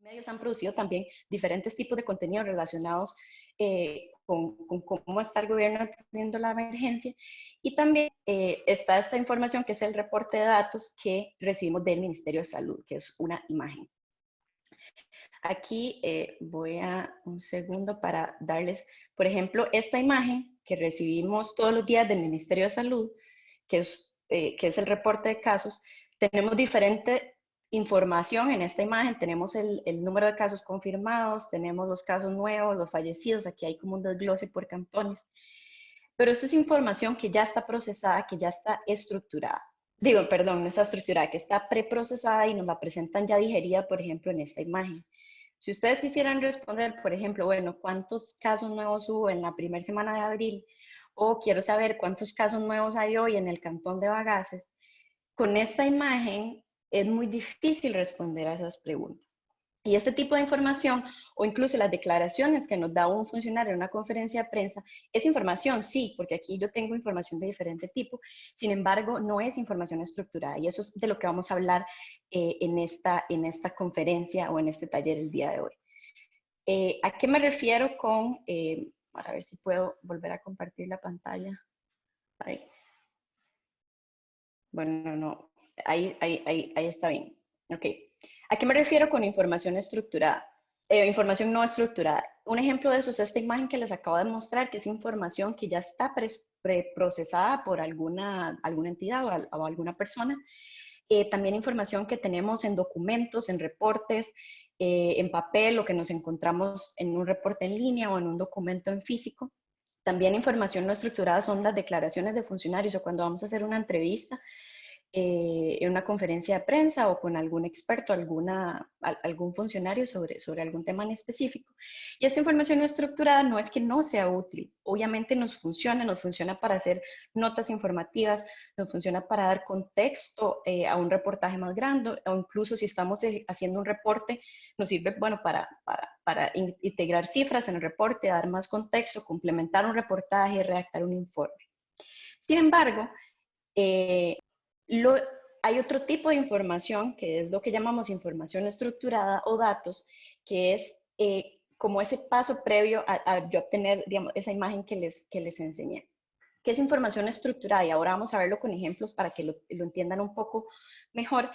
medios han producido también diferentes tipos de contenidos relacionados con cómo está el gobierno atendiendo la emergencia. Y también está esta información que es el reporte de datos que recibimos del Ministerio de Salud, que es una imagen. Aquí voy a un segundo para darles, por ejemplo, esta imagen que recibimos todos los días del Ministerio de Salud, que es el reporte de casos. Tenemos diferente información en esta imagen, tenemos el número de casos confirmados, tenemos los casos nuevos, los fallecidos, aquí hay como un desglose por cantones, pero esta es información que ya está procesada, que ya está estructurada. Digo, perdón, no está estructurada, que está preprocesada y nos la presentan ya digerida, por ejemplo, en esta imagen. Si ustedes quisieran responder, por ejemplo, bueno, ¿cuántos casos nuevos hubo en la primera semana de abril? O quiero saber cuántos casos nuevos hay hoy en el cantón de Bagaces. Con esta imagen es muy difícil responder a esas preguntas. Y este tipo de información, o incluso las declaraciones que nos da un funcionario en una conferencia de prensa, es información, sí, porque aquí yo tengo información de diferente tipo, sin embargo, no es información estructurada. Y eso es de lo que vamos a hablar en esta conferencia o en este taller el día de hoy. ¿A qué me refiero con, a ver si puedo volver a compartir la pantalla? Ahí. Bueno, no, ahí está bien. Ok. ¿A qué me refiero con información estructurada? Información no estructurada. Un ejemplo de eso es esta imagen que les acabo de mostrar, que es información que ya está preprocesada por alguna entidad o alguna persona. También información que tenemos en documentos, en reportes, en papel, o que nos encontramos en un reporte en línea o en un documento en físico. También información no estructurada son las declaraciones de funcionarios o cuando vamos a hacer una entrevista en una conferencia de prensa o con algún experto, algún funcionario sobre algún tema en específico. Y esta información no estructurada no es que no sea útil, obviamente nos funciona para hacer notas informativas, nos funciona para dar contexto a un reportaje más grande, o incluso si estamos haciendo un reporte, nos sirve, bueno, para integrar cifras en el reporte, dar más contexto, complementar un reportaje, redactar un informe. Sin embargo, hay otro tipo de información que es lo que llamamos información estructurada o datos, que es como ese paso previo a yo obtener, digamos, esa imagen que les enseñé. ¿Qué es información estructurada? Y ahora vamos a verlo con ejemplos para que lo entiendan un poco mejor.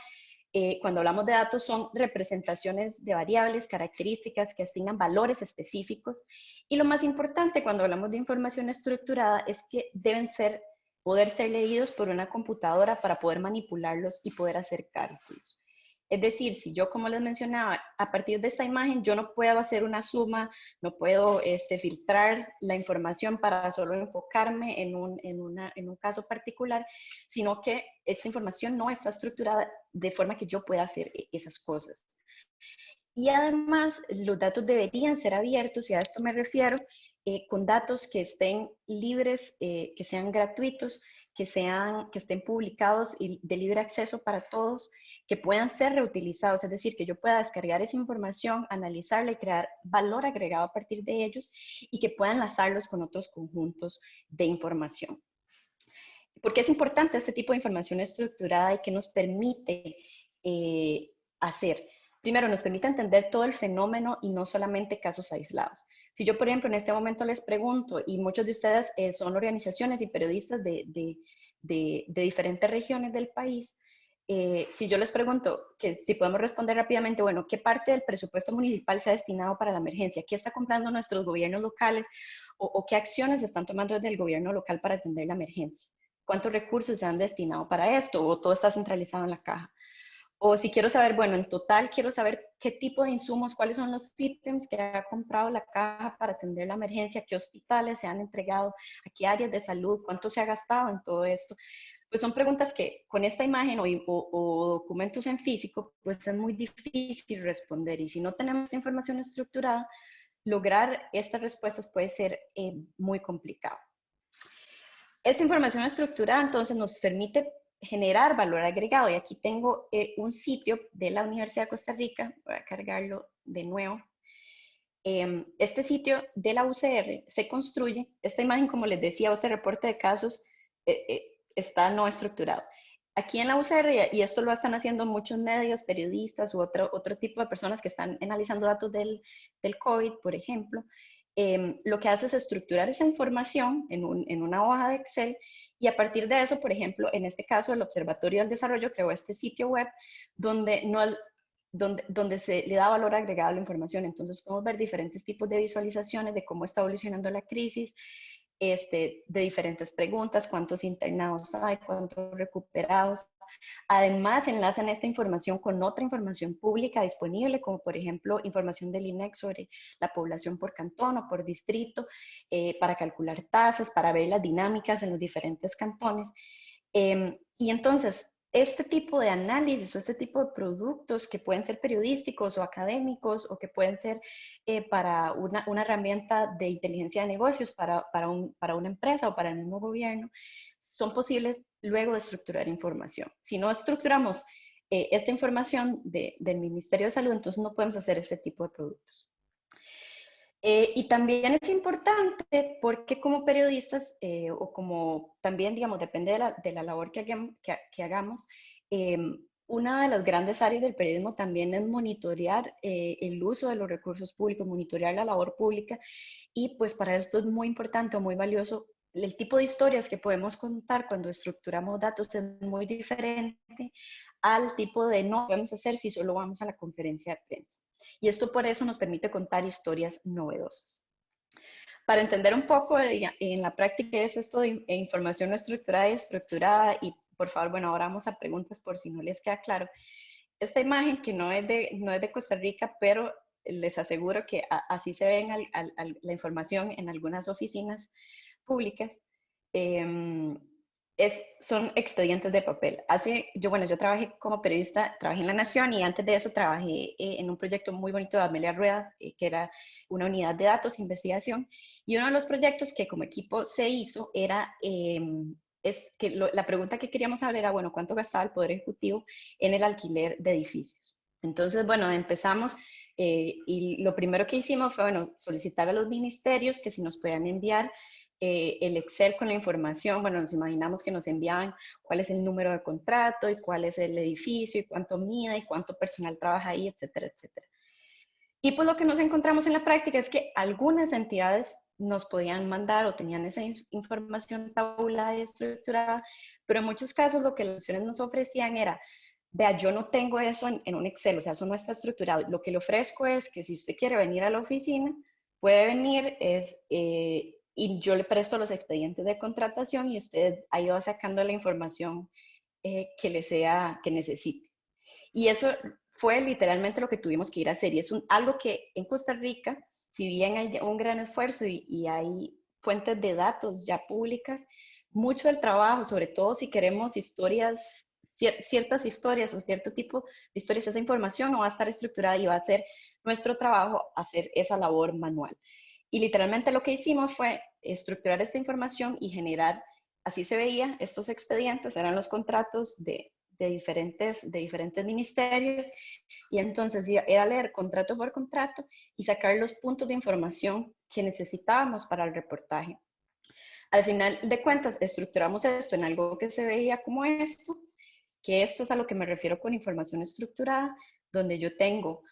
Cuando hablamos de datos son representaciones de variables, características que asignan valores específicos. Y lo más importante cuando hablamos de información estructurada es que deben poder ser leídos por una computadora para poder manipularlos y poder hacer cálculos. Es decir, si yo, como les mencionaba, a partir de esta imagen yo no puedo hacer una suma, no puedo filtrar la información para solo enfocarme en un caso particular, sino que esta información no está estructurada de forma que yo pueda hacer esas cosas. Y además, los datos deberían ser abiertos, y a esto me refiero, con datos que estén libres, que sean gratuitos, que estén publicados y de libre acceso para todos, que puedan ser reutilizados, es decir, que yo pueda descargar esa información, analizarla y crear valor agregado a partir de ellos, y que pueda enlazarlos con otros conjuntos de información. ¿Por qué es importante este tipo de información estructurada y qué nos permite hacer? Primero, nos permite entender todo el fenómeno y no solamente casos aislados. Si yo, por ejemplo, en este momento les pregunto, y muchos de ustedes son organizaciones y periodistas de diferentes regiones del país, si yo les pregunto que si podemos responder rápidamente, bueno, ¿qué parte del presupuesto municipal se ha destinado para la emergencia? ¿Qué está comprando nuestros gobiernos locales? ¿O qué acciones se están tomando desde el gobierno local para atender la emergencia? ¿Cuántos recursos se han destinado para esto? ¿O todo está centralizado en la caja? O si quiero saber, bueno, en total quiero saber qué tipo de insumos, cuáles son los ítems que ha comprado la caja para atender la emergencia, qué hospitales se han entregado, a qué áreas de salud, cuánto se ha gastado en todo esto. Pues son preguntas que con esta imagen o documentos en físico, pues es muy difícil responder. Y si no tenemos esta información estructurada, lograr estas respuestas puede ser muy complicado. Esta información estructurada entonces nos permite generar valor agregado. Y aquí tengo un sitio de la Universidad de Costa Rica, voy a cargarlo de nuevo. Este sitio de la UCR se construye, esta imagen, como les decía, este reporte de casos está no estructurado. aquí en la UCR, y esto lo están haciendo muchos medios, periodistas u otro tipo de personas que están analizando datos del COVID, por ejemplo, lo que hace es estructurar esa información en una hoja de Excel y a partir de eso, por ejemplo, en este caso, el Observatorio del Desarrollo creó este sitio web donde, no, donde se le da valor agregado a la información. Entonces podemos ver diferentes tipos de visualizaciones de cómo está evolucionando la crisis, de diferentes preguntas, cuántos internados hay, cuántos recuperados. Además, enlazan esta información con otra información pública disponible, como por ejemplo información del INEC sobre la población por cantón o por distrito, para calcular tasas, para ver las dinámicas en los diferentes cantones. Y entonces, este tipo de análisis o este tipo de productos que pueden ser periodísticos o académicos o que pueden ser para una herramienta de inteligencia de negocios para una empresa o para el mismo gobierno, son posibles luego de estructurar información. Si no estructuramos esta información del Ministerio de Salud, entonces no podemos hacer este tipo de productos. Y también es importante porque como periodistas, o como también, digamos, depende de la labor que hagamos, una de las grandes áreas del periodismo también es monitorear el uso de los recursos públicos, monitorear la labor pública, y pues para esto es muy importante o muy valioso. El tipo de historias que podemos contar cuando estructuramos datos es muy diferente al tipo de no podemos hacer si solo vamos a la conferencia de prensa. Y esto por eso nos permite contar historias novedosas. Para entender un poco en la práctica qué es esto de información no estructurada y estructurada, y por favor, bueno, ahora vamos a preguntas por si no les queda claro. Esta imagen que no es de Costa Rica, pero les aseguro que así se ve la información en algunas oficinas públicas. Son expedientes de papel. Yo trabajé como periodista, trabajé en La Nación y antes de eso trabajé en un proyecto muy bonito de Amelia Rueda, que era una unidad de datos, investigación, y uno de los proyectos que como equipo se hizo era, la pregunta que queríamos saber era, bueno, ¿cuánto gastaba el Poder Ejecutivo en el alquiler de edificios? Entonces, bueno, empezamos y lo primero que hicimos fue, bueno, solicitar a los ministerios que si nos puedan enviar el Excel con la información. Bueno, nos imaginamos que nos enviaban cuál es el número de contrato y cuál es el edificio y cuánto mide y cuánto personal trabaja ahí, etcétera, etcétera. Y pues lo que nos encontramos en la práctica es que algunas entidades nos podían mandar o tenían esa información tabulada y estructurada, pero en muchos casos lo que las opciones nos ofrecían era, vea, yo no tengo eso en un Excel, o sea, eso no está estructurado. Lo que le ofrezco es que si usted quiere venir a la oficina, puede venir, y yo le presto los expedientes de contratación y usted ahí va sacando la información que necesite. Y eso fue literalmente lo que tuvimos que ir a hacer. Y es algo que en Costa Rica, si bien hay un gran esfuerzo y hay fuentes de datos ya públicas, mucho del trabajo, sobre todo si queremos historias, ciertas historias o cierto tipo de historias, esa información no va a estar estructurada y va a ser nuestro trabajo hacer esa labor manual. Y literalmente lo que hicimos fue estructurar esta información y generar, así se veía, estos expedientes eran los contratos de diferentes ministerios, y entonces era leer contrato por contrato y sacar los puntos de información que necesitábamos para el reportaje. Al final de cuentas, estructuramos esto en algo que se veía como esto, que esto es a lo que me refiero con información estructurada, donde yo tengo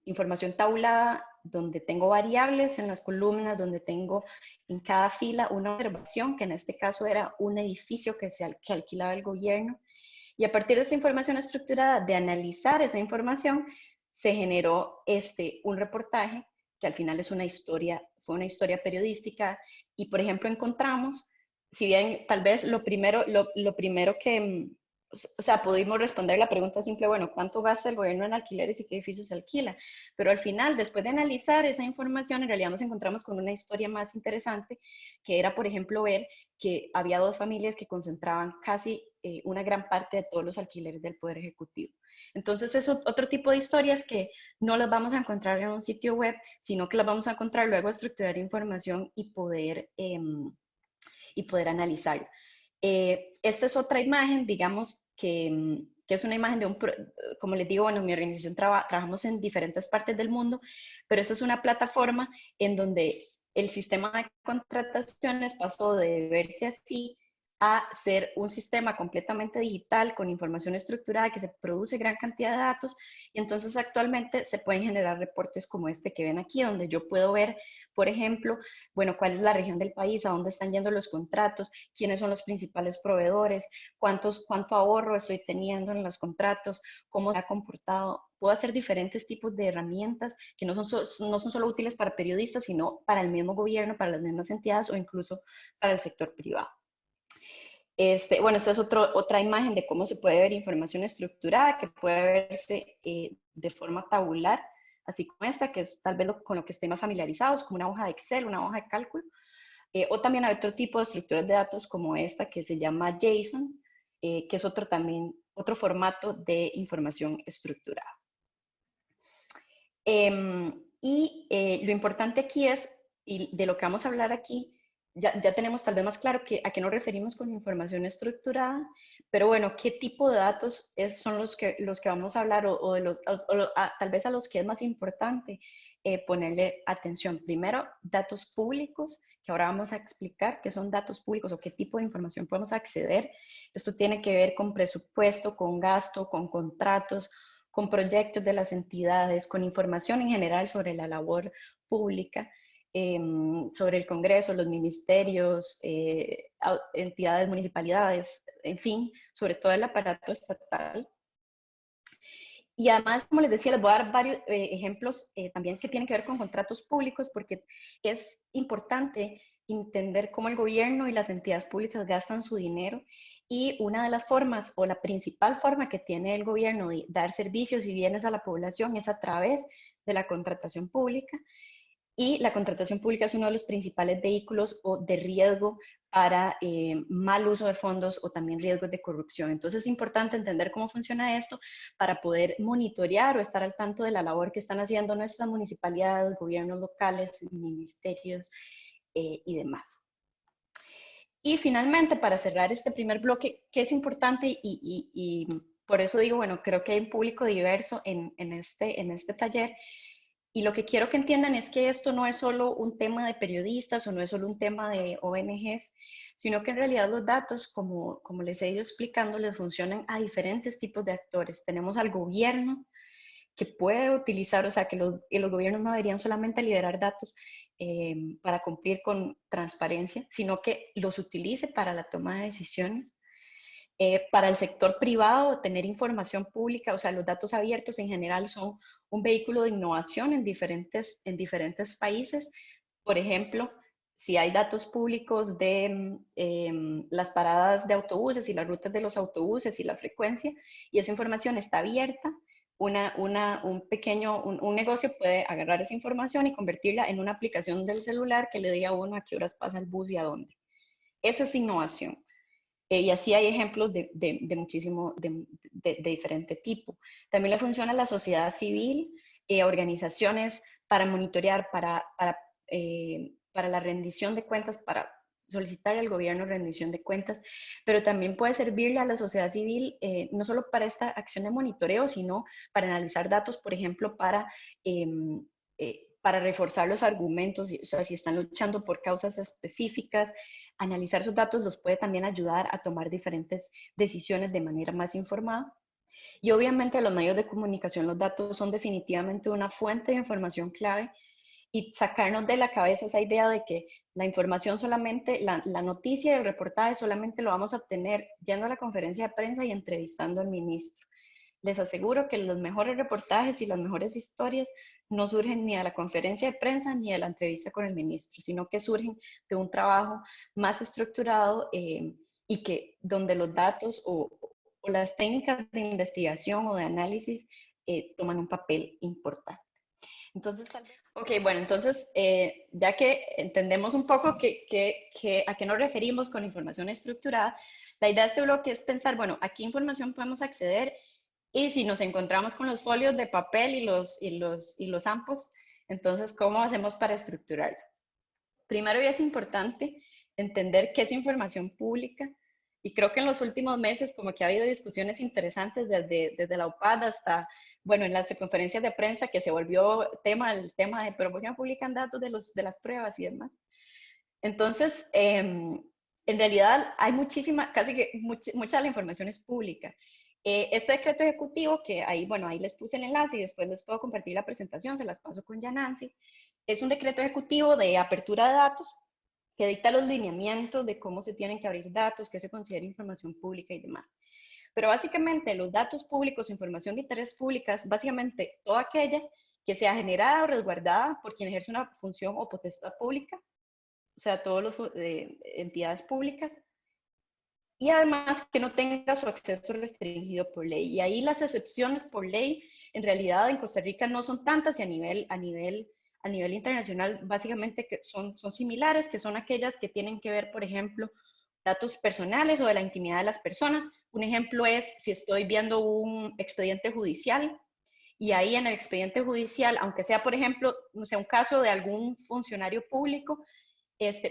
información tabulada, donde tengo variables en las columnas, donde tengo en cada fila una observación, que en este caso era un edificio que alquilaba el gobierno. Y a partir de esa información estructurada, de analizar esa información, se generó un reportaje que al final es una historia, fue una historia periodística. Y por ejemplo encontramos, si bien tal vez lo primero que, o sea, pudimos responder la pregunta simple, bueno, ¿cuánto gasta el gobierno en alquileres y qué edificios se alquila? Pero al final, después de analizar esa información, en realidad nos encontramos con una historia más interesante, que era, por ejemplo, ver que había dos familias que concentraban casi una gran parte de todos los alquileres del Poder Ejecutivo. Entonces, es otro tipo de historias que no las vamos a encontrar en un sitio web, sino que las vamos a encontrar luego, estructurar información y poder analizarla. Esta es otra imagen, digamos, que es una imagen como les digo, bueno, en mi organización trabajamos en diferentes partes del mundo, pero esta es una plataforma en donde el sistema de contrataciones pasó de verse así a ser un sistema completamente digital con información estructurada que se produce gran cantidad de datos, y entonces actualmente se pueden generar reportes como este que ven aquí, donde yo puedo ver, por ejemplo, bueno, cuál es la región del país, a dónde están yendo los contratos, quiénes son los principales proveedores, cuánto ahorro estoy teniendo en los contratos, cómo se ha comportado. Puedo hacer diferentes tipos de herramientas que no son solo útiles para periodistas, sino para el mismo gobierno, para las mismas entidades o incluso para el sector privado. Bueno, esta es otra imagen de cómo se puede ver información estructurada, que puede verse de forma tabular, así como esta, que es tal vez con lo que estén más familiarizados, como una hoja de Excel, una hoja de cálculo. O también hay otro tipo de estructuras de datos como esta, que se llama JSON, que es otro formato de información estructurada. Lo importante aquí es, y de lo que vamos a hablar aquí, ya tenemos tal vez más claro a qué nos referimos con información estructurada, pero bueno, ¿qué tipo de datos son los que vamos a hablar tal vez a los que es más importante ponerle atención? Primero, datos públicos, que ahora vamos a explicar qué son datos públicos o qué tipo de información podemos acceder. Esto tiene que ver con presupuesto, con gasto, con contratos, con proyectos de las entidades, con información en general sobre la labor pública, sobre el Congreso, los ministerios, entidades, municipalidades, en fin, sobre todo el aparato estatal. Y además, como les decía, les voy a dar varios ejemplos también que tienen que ver con contratos públicos, porque es importante entender cómo el gobierno y las entidades públicas gastan su dinero. Y una de las formas, o la principal forma que tiene el gobierno de dar servicios y bienes a la población es a través de la contratación pública. Y la contratación pública es uno de los principales vehículos de riesgo para mal uso de fondos o también riesgos de corrupción. Entonces es importante entender cómo funciona esto para poder monitorear o estar al tanto de la labor que están haciendo nuestras municipalidades, gobiernos locales, ministerios y demás. Y finalmente, para cerrar este primer bloque, que es importante y por eso digo, bueno, creo que hay un público diverso en este taller. Y lo que quiero que entiendan es que esto no es solo un tema de periodistas o no es solo un tema de ONGs, sino que en realidad los datos, como les he ido explicando, les funcionan a diferentes tipos de actores. Tenemos al gobierno que puede utilizar, o sea, que los gobiernos no deberían solamente liderar datos para cumplir con transparencia, sino que los utilice para la toma de decisiones. Para el sector privado, tener información pública, o sea, los datos abiertos en general son un vehículo de innovación en diferentes países. Por ejemplo, si hay datos públicos de las paradas de autobuses y las rutas de los autobuses y la frecuencia, y esa información está abierta, un negocio puede agarrar esa información y convertirla en una aplicación del celular que le diga a uno a qué horas pasa el bus y a dónde. Eso es innovación. Y así hay ejemplos de diferente tipo. También le funciona a la sociedad civil, organizaciones para monitorear, para la rendición de cuentas, para solicitar al gobierno rendición de cuentas, pero también puede servirle a la sociedad civil no solo para esta acción de monitoreo, sino para analizar datos, por ejemplo, para reforzar los argumentos, o sea, si están luchando por causas específicas, analizar sus datos los puede también ayudar a tomar diferentes decisiones de manera más informada. Y obviamente los medios de comunicación, los datos son definitivamente una fuente de información clave, y sacarnos de la cabeza esa idea de que la información solamente, la noticia y el reportaje solamente lo vamos a obtener yendo a la conferencia de prensa y entrevistando al ministro. Les aseguro que los mejores reportajes y las mejores historias no surgen ni de la conferencia de prensa ni de la entrevista con el ministro, sino que surgen de un trabajo más estructurado y que donde los datos o las técnicas de investigación o de análisis toman un papel importante. Entonces, ok, bueno, entonces, ya que entendemos un poco a qué nos referimos con información estructurada, la idea de este bloque es pensar, bueno, ¿a qué información podemos acceder? Y si nos encontramos con los folios de papel y los ampos, entonces, ¿cómo hacemos para estructurarlo? Primero, y es importante entender qué es información pública. Y creo que en los últimos meses como que ha habido discusiones interesantes desde la UPAD hasta, bueno, en las conferencias de prensa que se volvió el tema de, pero ¿por qué no publican datos de las pruebas y demás? Entonces, en realidad hay muchísima, casi que mucha de la información es pública. Este decreto ejecutivo, que ahí, bueno, ahí les puse el enlace y después les puedo compartir la presentación, se las paso con Yanancy, es un decreto ejecutivo de apertura de datos que dicta los lineamientos de cómo se tienen que abrir datos, qué se considera información pública y demás. Pero básicamente los datos públicos, información de interés pública, es básicamente toda aquella que sea generada o resguardada por quien ejerce una función o potestad pública, o sea, todas las entidades públicas, y además que no tenga su acceso restringido por ley. Y ahí las excepciones por ley, en realidad en Costa Rica no son tantas y a nivel internacional básicamente que son similares, que son aquellas que tienen que ver, por ejemplo, datos personales o de la intimidad de las personas. Un ejemplo es si estoy viendo un expediente judicial y ahí en el expediente judicial, aunque sea, por ejemplo, no sé, un caso de algún funcionario público,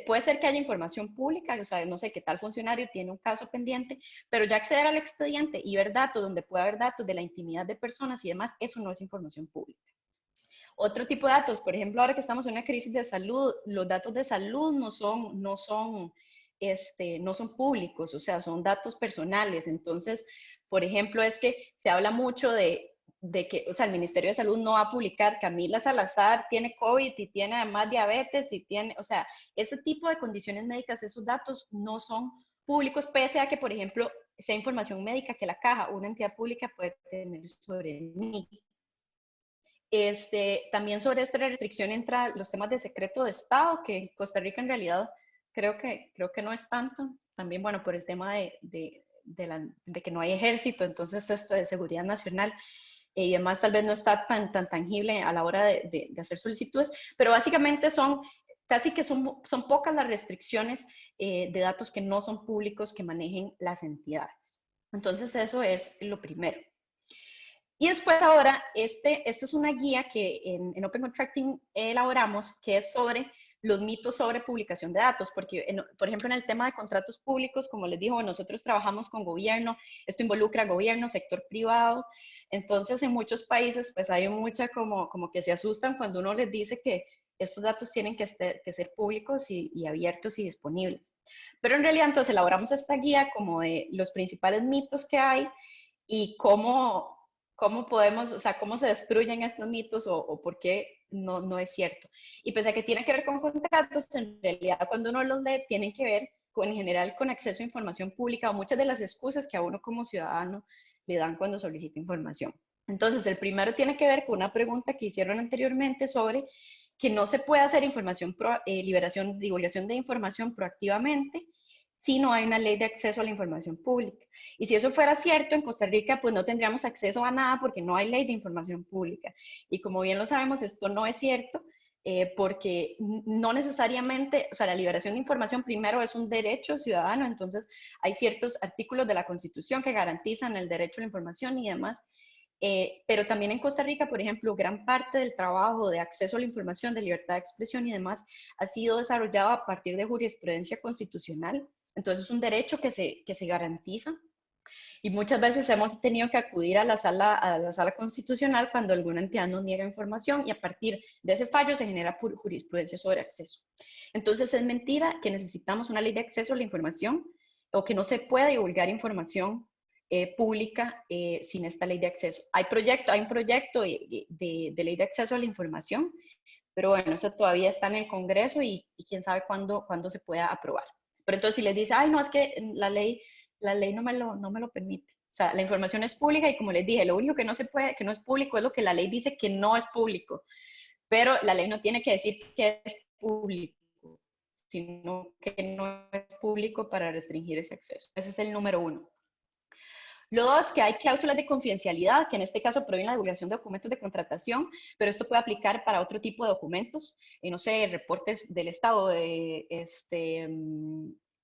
puede ser que haya información pública, o sea, no sé qué tal funcionario tiene un caso pendiente, pero ya acceder al expediente y ver datos donde puede haber datos de la intimidad de personas y demás, eso no es información pública. Otro tipo de datos, por ejemplo, ahora que estamos en una crisis de salud, los datos de salud no son públicos, o sea, son datos personales. Entonces, por ejemplo, es que se habla mucho de que, o sea, el Ministerio de Salud no va a publicar Camila Salazar tiene COVID y tiene además diabetes y tiene, o sea, ese tipo de condiciones médicas, esos datos no son públicos, pese a que, por ejemplo, sea información médica que la caja, una entidad pública puede tener sobre mí. También sobre esta restricción entra los temas de secreto de Estado, que en Costa Rica en realidad creo que no es tanto. También, bueno, por el tema de que no hay ejército, entonces esto de seguridad nacional y demás tal vez no está tan tangible a la hora de hacer solicitudes, pero básicamente casi que son pocas las restricciones de datos que no son públicos que manejen las entidades. Entonces eso es lo primero. Y después ahora, esta es una guía que en Open Contracting elaboramos, que es sobre los mitos sobre publicación de datos, porque, por ejemplo, en el tema de contratos públicos, como les digo, nosotros trabajamos con gobierno, esto involucra gobierno, sector privado, entonces en muchos países pues hay mucha como que se asustan cuando uno les dice que estos datos tienen que ser públicos y abiertos y disponibles. Pero en realidad entonces elaboramos esta guía como de los principales mitos que hay y cómo podemos, o sea, cómo se destruyen estos mitos o por qué no es cierto. Y pese a que tiene que ver con contratos, en realidad cuando uno los lee, tienen que ver en general con acceso a información pública o muchas de las excusas que a uno como ciudadano le dan cuando solicita información. Entonces, el primero tiene que ver con una pregunta que hicieron anteriormente sobre que no se puede hacer divulgación de información proactivamente si no hay una ley de acceso a la información pública. Y si eso fuera cierto, en Costa Rica pues no tendríamos acceso a nada porque no hay ley de información pública. Y como bien lo sabemos, esto no es cierto porque no necesariamente, o sea, la liberación de información primero es un derecho ciudadano, entonces hay ciertos artículos de la Constitución que garantizan el derecho a la información y demás. Pero también en Costa Rica, por ejemplo, gran parte del trabajo de acceso a la información, de libertad de expresión y demás, ha sido desarrollado a partir de jurisprudencia constitucional. Entonces es un derecho que se garantiza y muchas veces hemos tenido que acudir a la sala constitucional cuando alguna entidad nos niega información y a partir de ese fallo se genera jurisprudencia sobre acceso. Entonces es mentira que necesitamos una ley de acceso a la información o que no se puede divulgar información pública sin esta ley de acceso. Hay un proyecto de ley de acceso a la información, pero bueno, eso todavía está en el Congreso y quién sabe cuándo se pueda aprobar. Pero entonces si les dice, ay, no, es que la ley no me lo permite. O sea, la información es pública y como les dije, lo único que no se puede, que no es público es lo que la ley dice que no es público. Pero la ley no tiene que decir que es público, sino que no es público para restringir ese acceso. Ese es el número uno. Lo dos, que hay cláusulas de confidencialidad, que en este caso prohíben la divulgación de documentos de contratación, pero esto puede aplicar para otro tipo de documentos, no sé, reportes del Estado,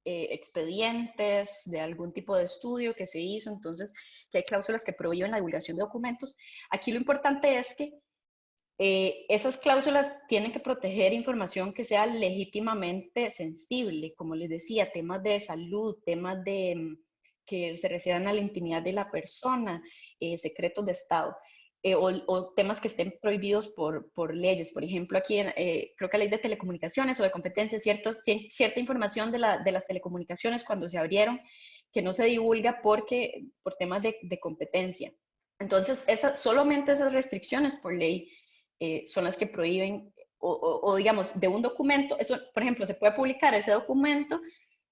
expedientes de algún tipo de estudio que se hizo, entonces que hay cláusulas que prohíben la divulgación de documentos. Aquí lo importante es que esas cláusulas tienen que proteger información que sea legítimamente sensible, como les decía, temas de salud, temas que se refieran a la intimidad de la persona, secretos de Estado. o temas que estén prohibidos por leyes. Por ejemplo, aquí creo que la ley de telecomunicaciones o de competencia, cierta información de las telecomunicaciones cuando se abrieron, que no se divulga por temas de competencia. Entonces, solamente esas restricciones por ley son las que prohíben, o digamos, de un documento, eso, por ejemplo, se puede publicar ese documento,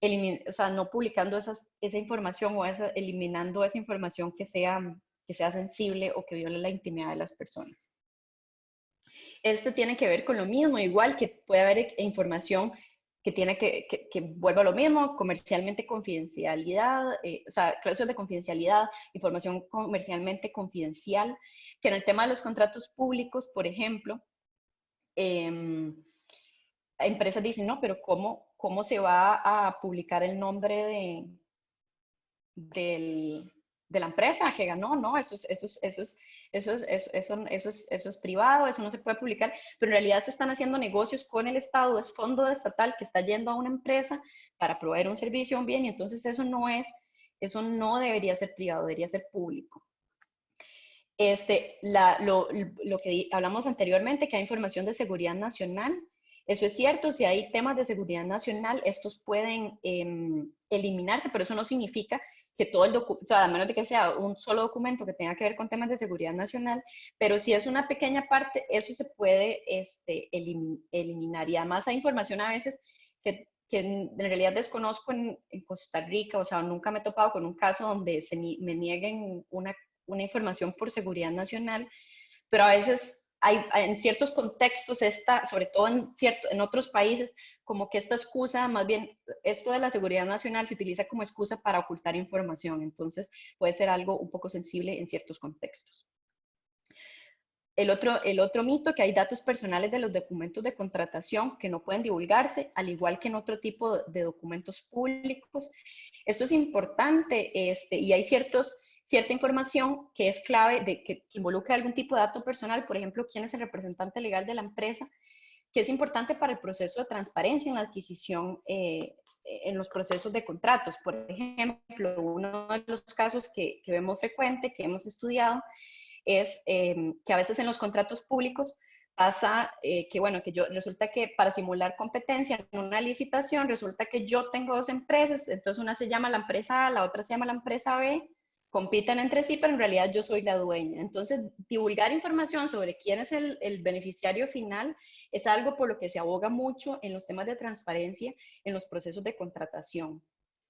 o sea, no publicando esa información o eliminando esa información que sea sensible o que viole la intimidad de las personas. Esto tiene que ver con lo mismo, igual que puede haber información que tiene que vuelva a lo mismo, comercialmente confidencialidad, o sea, cláusulas de confidencialidad, información comercialmente confidencial, que en el tema de los contratos públicos, por ejemplo, empresas dicen, no, pero ¿cómo se va a publicar el nombre de la empresa que ganó? No, eso es privado, eso no se puede publicar, pero en realidad se están haciendo negocios con el Estado, es fondo estatal que está yendo a una empresa para proveer un servicio o un bien, y entonces eso no debería ser privado, debería ser público. Lo que hablamos anteriormente, que hay información de seguridad nacional, eso es cierto, si hay temas de seguridad nacional, estos pueden eliminarse, pero eso no significa que todo el documento, o sea, a menos de que sea un solo documento que tenga que ver con temas de seguridad nacional, pero si es una pequeña parte, eso se puede eliminar. Y además hay información a veces que en realidad desconozco en Costa Rica, o sea, nunca me he topado con un caso donde me nieguen una información por seguridad nacional, pero a veces en ciertos contextos, sobre todo en otros países, como que esta excusa, más bien esto de la seguridad nacional se utiliza como excusa para ocultar información, entonces puede ser algo un poco sensible en ciertos contextos. El otro mito, que hay datos personales de los documentos de contratación que no pueden divulgarse, al igual que en otro tipo de documentos públicos. Esto es importante y hay cierta información que es clave, que involucra algún tipo de dato personal, por ejemplo, quién es el representante legal de la empresa, que es importante para el proceso de transparencia en la adquisición, en los procesos de contratos. Por ejemplo, uno de los casos que vemos frecuente, que hemos estudiado, es que a veces en los contratos públicos pasa resulta que para simular competencia en una licitación, resulta que yo tengo dos empresas, entonces una se llama la empresa A, la otra se llama la empresa B, compiten entre sí, pero en realidad yo soy la dueña. Entonces, divulgar información sobre quién es el beneficiario final es algo por lo que se aboga mucho en los temas de transparencia en los procesos de contratación.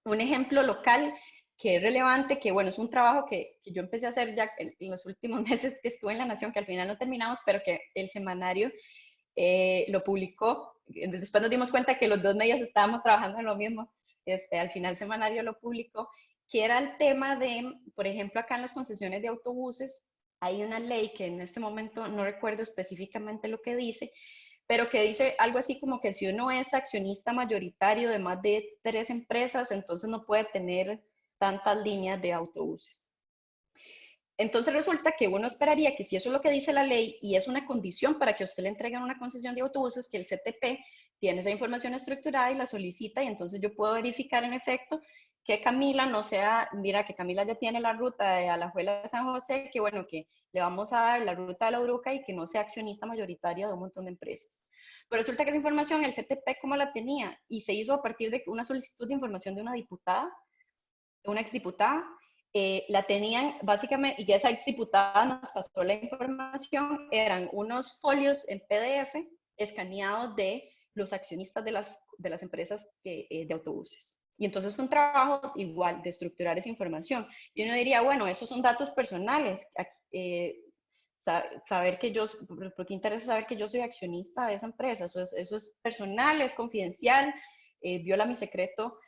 Un ejemplo local que es relevante, que bueno, es un trabajo que yo empecé a hacer ya en los últimos meses que estuve en La Nación, que al final no terminamos, pero que el semanario lo publicó. Después nos dimos cuenta que los dos medios estábamos trabajando en lo mismo. Al final el semanario lo publicó, que era el tema de, por ejemplo, acá en las concesiones de autobuses, hay una ley que en este momento no recuerdo específicamente lo que dice, pero que dice algo así como que si uno es accionista mayoritario de más de 3 empresas, entonces no puede tener tantas líneas de autobuses. Entonces resulta que uno esperaría que si eso es lo que dice la ley y es una condición para que a usted le entreguen una concesión de autobuses, que el CTP tiene esa información estructurada y la solicita, y entonces yo puedo verificar en efecto que Camila no sea, mira, que Camila ya tiene la ruta de Alajuela a San José, que bueno, que le vamos a dar la ruta de la Uruca y que no sea accionista mayoritaria de un montón de empresas. Pero resulta que esa información el CTP como la tenía y se hizo a partir de una solicitud de información de una diputada, de una exdiputada, la tenían básicamente, y esa exdiputada nos pasó la información, eran unos folios en PDF escaneados de los accionistas de las empresas de autobuses. Y entonces fue un trabajo igual de estructurar esa información. Y uno diría, bueno, esos son datos personales. Saber que yo, ¿por qué interesa saber que yo soy accionista de esa empresa? Eso es personal, es confidencial, viola mi secreto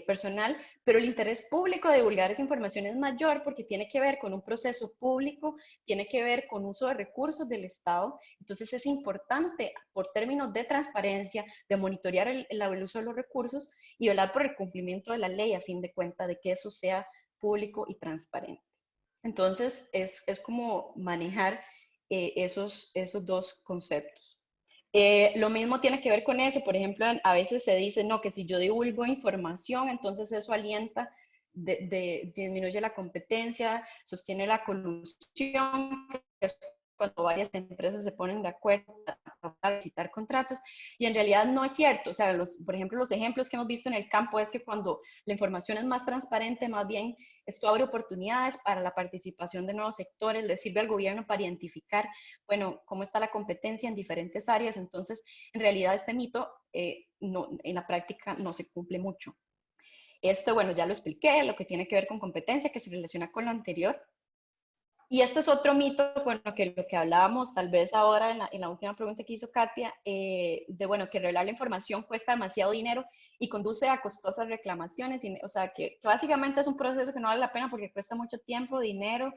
personal, pero el interés público de divulgar esa información es mayor porque tiene que ver con un proceso público, tiene que ver con uso de recursos del Estado, entonces es importante por términos de transparencia, de monitorear el uso de los recursos y velar por el cumplimiento de la ley a fin de cuentas de que eso sea público y transparente. Entonces es como manejar esos dos conceptos. Lo mismo tiene que ver con eso, por ejemplo, a veces se dice, no, que si yo divulgo información, entonces eso alienta, disminuye la competencia, sostiene la colusión, es cuando varias empresas se ponen de acuerdo para visitar contratos, y en realidad no es cierto. O sea, por ejemplo, los ejemplos que hemos visto en el campo es que cuando la información es más transparente, más bien esto abre oportunidades para la participación de nuevos sectores, le sirve al gobierno para identificar, bueno, cómo está la competencia en diferentes áreas. Entonces, en realidad este mito no, en la práctica no se cumple mucho. Esto, bueno, ya lo expliqué, lo que tiene que ver con competencia, que se relaciona con lo anterior. Y este es otro mito, bueno, que lo que hablábamos tal vez ahora en la última pregunta que hizo Katia, de, bueno, que revelar la información cuesta demasiado dinero y conduce a costosas reclamaciones. O sea, que básicamente es un proceso que no vale la pena porque cuesta mucho tiempo, dinero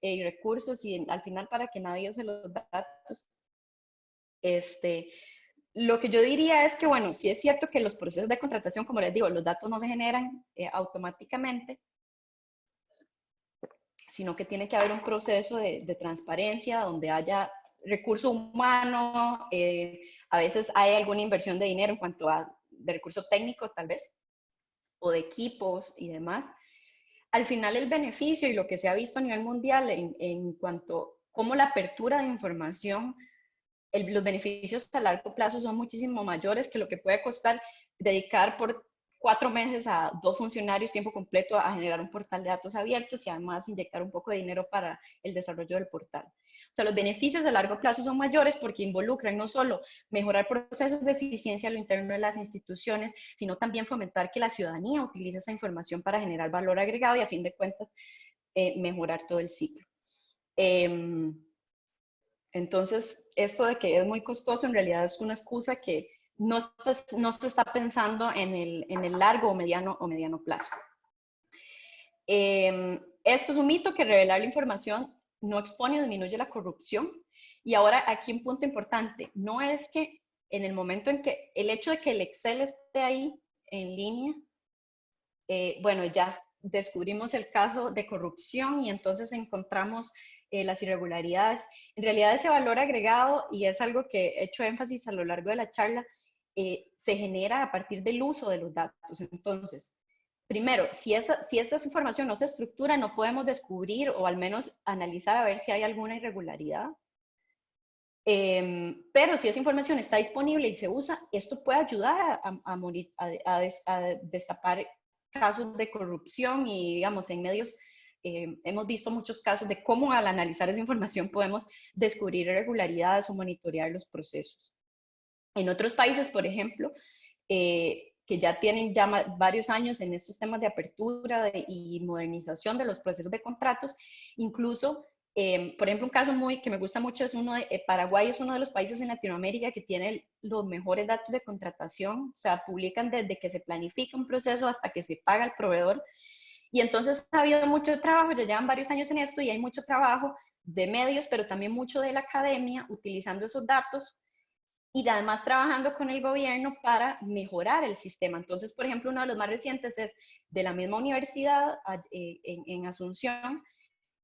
y recursos, y al final para que nadie use los datos. Lo que yo diría es que, bueno, sí es cierto que los procesos de contratación, como les digo, los datos no se generan automáticamente, sino que tiene que haber un proceso de transparencia donde haya recurso humano, a veces hay alguna inversión de dinero en cuanto a de recurso técnico tal vez, o de equipos y demás. Al final el beneficio y lo que se ha visto a nivel mundial en cuanto a cómo la apertura de información, los beneficios a largo plazo son muchísimo mayores que lo que puede costar dedicar por 4 meses a 2 funcionarios tiempo completo a generar un portal de datos abiertos y además inyectar un poco de dinero para el desarrollo del portal. O sea, los beneficios a largo plazo son mayores porque involucran no solo mejorar procesos de eficiencia a lo interno de las instituciones, sino también fomentar que la ciudadanía utilice esa información para generar valor agregado y a fin de cuentas mejorar todo el ciclo. Entonces, esto de que es muy costoso en realidad es una excusa que no se está pensando en el largo o mediano plazo. Esto es un mito que revelar la información no expone o disminuye la corrupción. Y ahora aquí un punto importante, no es que en el momento en que el hecho de que el Excel esté ahí en línea, bueno, ya descubrimos el caso de corrupción y entonces encontramos las irregularidades. En realidad ese valor agregado, y es algo que he hecho énfasis a lo largo de la charla, se genera a partir del uso de los datos. Entonces, primero, si esta información no se estructura, no podemos descubrir o al menos analizar a ver si hay alguna irregularidad. Pero si esa información está disponible y se usa, esto puede ayudar a destapar casos de corrupción y, digamos, en medios hemos visto muchos casos de cómo al analizar esa información podemos descubrir irregularidades o monitorear los procesos. En otros países, por ejemplo, que ya tienen ya varios años en estos temas de apertura y modernización de los procesos de contratos, incluso, por ejemplo, un caso que me gusta mucho es uno de Paraguay, es uno de los países en Latinoamérica que tiene los mejores datos de contratación, o sea, publican desde que se planifica un proceso hasta que se paga al proveedor. Y entonces ha habido mucho trabajo, ya llevan varios años en esto y hay mucho trabajo de medios, pero también mucho de la academia utilizando esos datos y además trabajando con el gobierno para mejorar el sistema. Entonces, por ejemplo, uno de los más recientes es de la misma universidad en Asunción,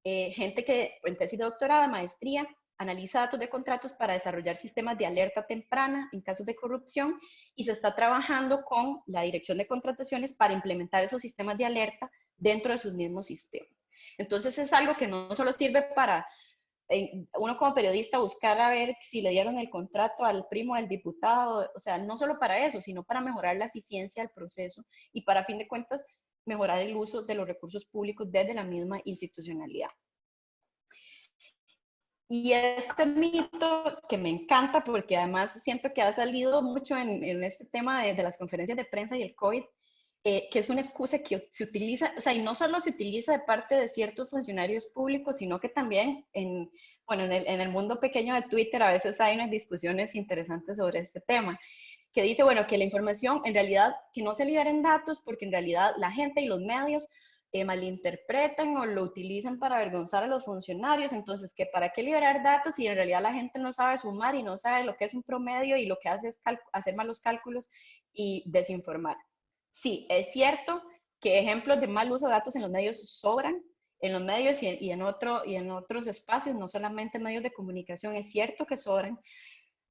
gente que en tesis de doctorado, maestría, analiza datos de contratos para desarrollar sistemas de alerta temprana en casos de corrupción y se está trabajando con la Dirección de Contrataciones para implementar esos sistemas de alerta dentro de sus mismos sistemas. Entonces es algo que no solo sirve para uno como periodista buscar a ver si le dieron el contrato al primo del diputado, o sea, no solo para eso, sino para mejorar la eficiencia del proceso y para, a fin de cuentas, mejorar el uso de los recursos públicos desde la misma institucionalidad. Y este mito que me encanta porque además siento que ha salido mucho en este tema de las conferencias de prensa y el COVID, que es una excusa que se utiliza, o sea, y no solo se utiliza de parte de ciertos funcionarios públicos, sino que también bueno, en el mundo pequeño de Twitter a veces hay unas discusiones interesantes sobre este tema, que dice, bueno, que la información en realidad, que no se liberen datos porque en realidad la gente y los medios malinterpretan o lo utilizan para avergonzar a los funcionarios, entonces que para qué liberar datos si en realidad la gente no sabe sumar y no sabe lo que es un promedio y lo que hace es hacer malos cálculos y desinformar. Sí, es cierto que ejemplos de mal uso de datos en los medios sobran, en los medios y en otros espacios, no solamente medios de comunicación, es cierto que sobran,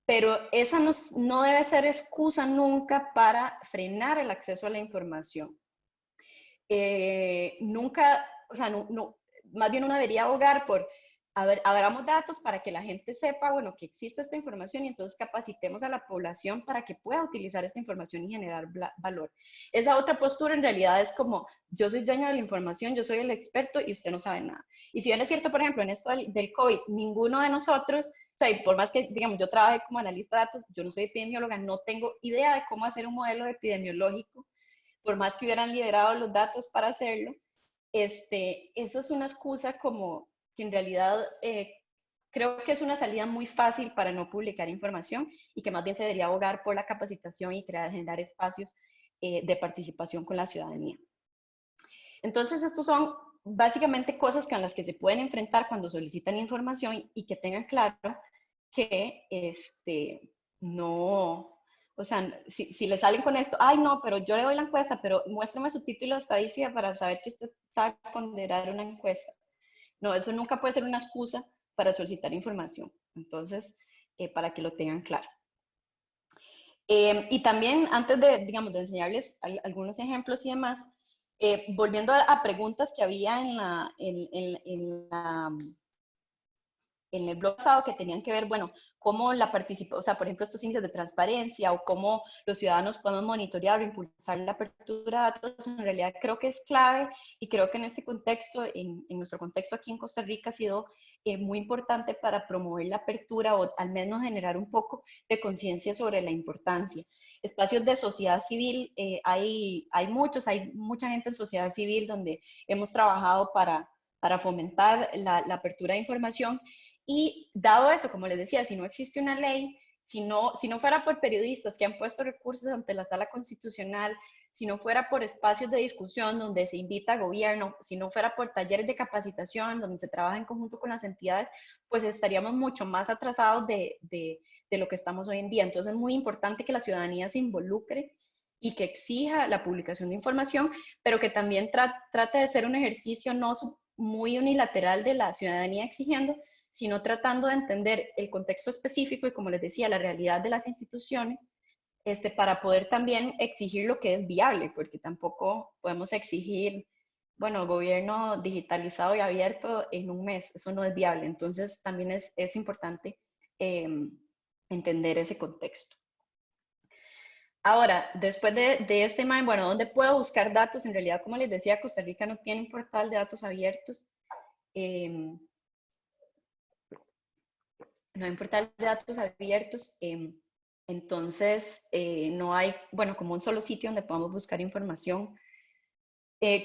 pero esa no debe ser excusa nunca para frenar el acceso a la información. Nunca, o sea, más bien uno debería abogar por abramos datos para que la gente sepa, bueno, que existe esta información y entonces capacitemos a la población para que pueda utilizar esta información y generar valor. Esa otra postura en realidad es como, yo soy dueña de la información, yo soy el experto y usted no sabe nada. Y si bien es cierto, por ejemplo, en esto del COVID, ninguno de nosotros, o sea, y por más que, digamos, yo trabajé como analista de datos, yo no soy epidemióloga, no tengo idea de cómo hacer un modelo epidemiológico, por más que hubieran liberado los datos para hacerlo, eso es una excusa como que en realidad creo que es una salida muy fácil para no publicar información y que más bien se debería abogar por la capacitación y generar espacios de participación con la ciudadanía. Entonces, estos son básicamente cosas con las que se pueden enfrentar cuando solicitan información y que tengan claro que no, o sea, si le salen con esto, ay no, pero yo le doy la encuesta, pero muéstrame su título de estadística para saber que usted sabe ponderar una encuesta. No, eso nunca puede ser una excusa para solicitar información. Entonces, para que lo tengan claro. Y también, antes de, digamos, de enseñarles algunos ejemplos y demás, volviendo a preguntas que había en el blog pasado que tenían que ver, bueno, cómo la participación, o sea, por ejemplo, estos índices de transparencia o cómo los ciudadanos podemos monitorear o impulsar la apertura de datos, en realidad creo que es clave y creo que en este contexto, en nuestro contexto aquí en Costa Rica, ha sido muy importante para promover la apertura o al menos generar un poco de conciencia sobre la importancia. Espacios de sociedad civil, hay mucha gente en sociedad civil donde hemos trabajado para fomentar la apertura de información. Y dado eso, como les decía, si no existe una ley, si no fuera por periodistas que han puesto recursos ante la sala constitucional, si no fuera por espacios de discusión donde se invita a gobierno, si no fuera por talleres de capacitación donde se trabaja en conjunto con las entidades, pues estaríamos mucho más atrasados de lo que estamos hoy en día. Entonces es muy importante que la ciudadanía se involucre y que exija la publicación de información, pero que también trate de ser un ejercicio no muy unilateral de la ciudadanía exigiendo, sino tratando de entender el contexto específico y, como les decía, la realidad de las instituciones, para poder también exigir lo que es viable, porque tampoco podemos exigir, bueno, gobierno digitalizado y abierto en un mes, eso no es viable. Entonces, también es importante entender ese contexto. Ahora, después de este imagen, bueno, ¿dónde puedo buscar datos? En realidad, como les decía, Costa Rica no tiene un portal de datos abiertos. No hay un portal de datos abiertos, entonces no hay, bueno, como un solo sitio donde podamos buscar información.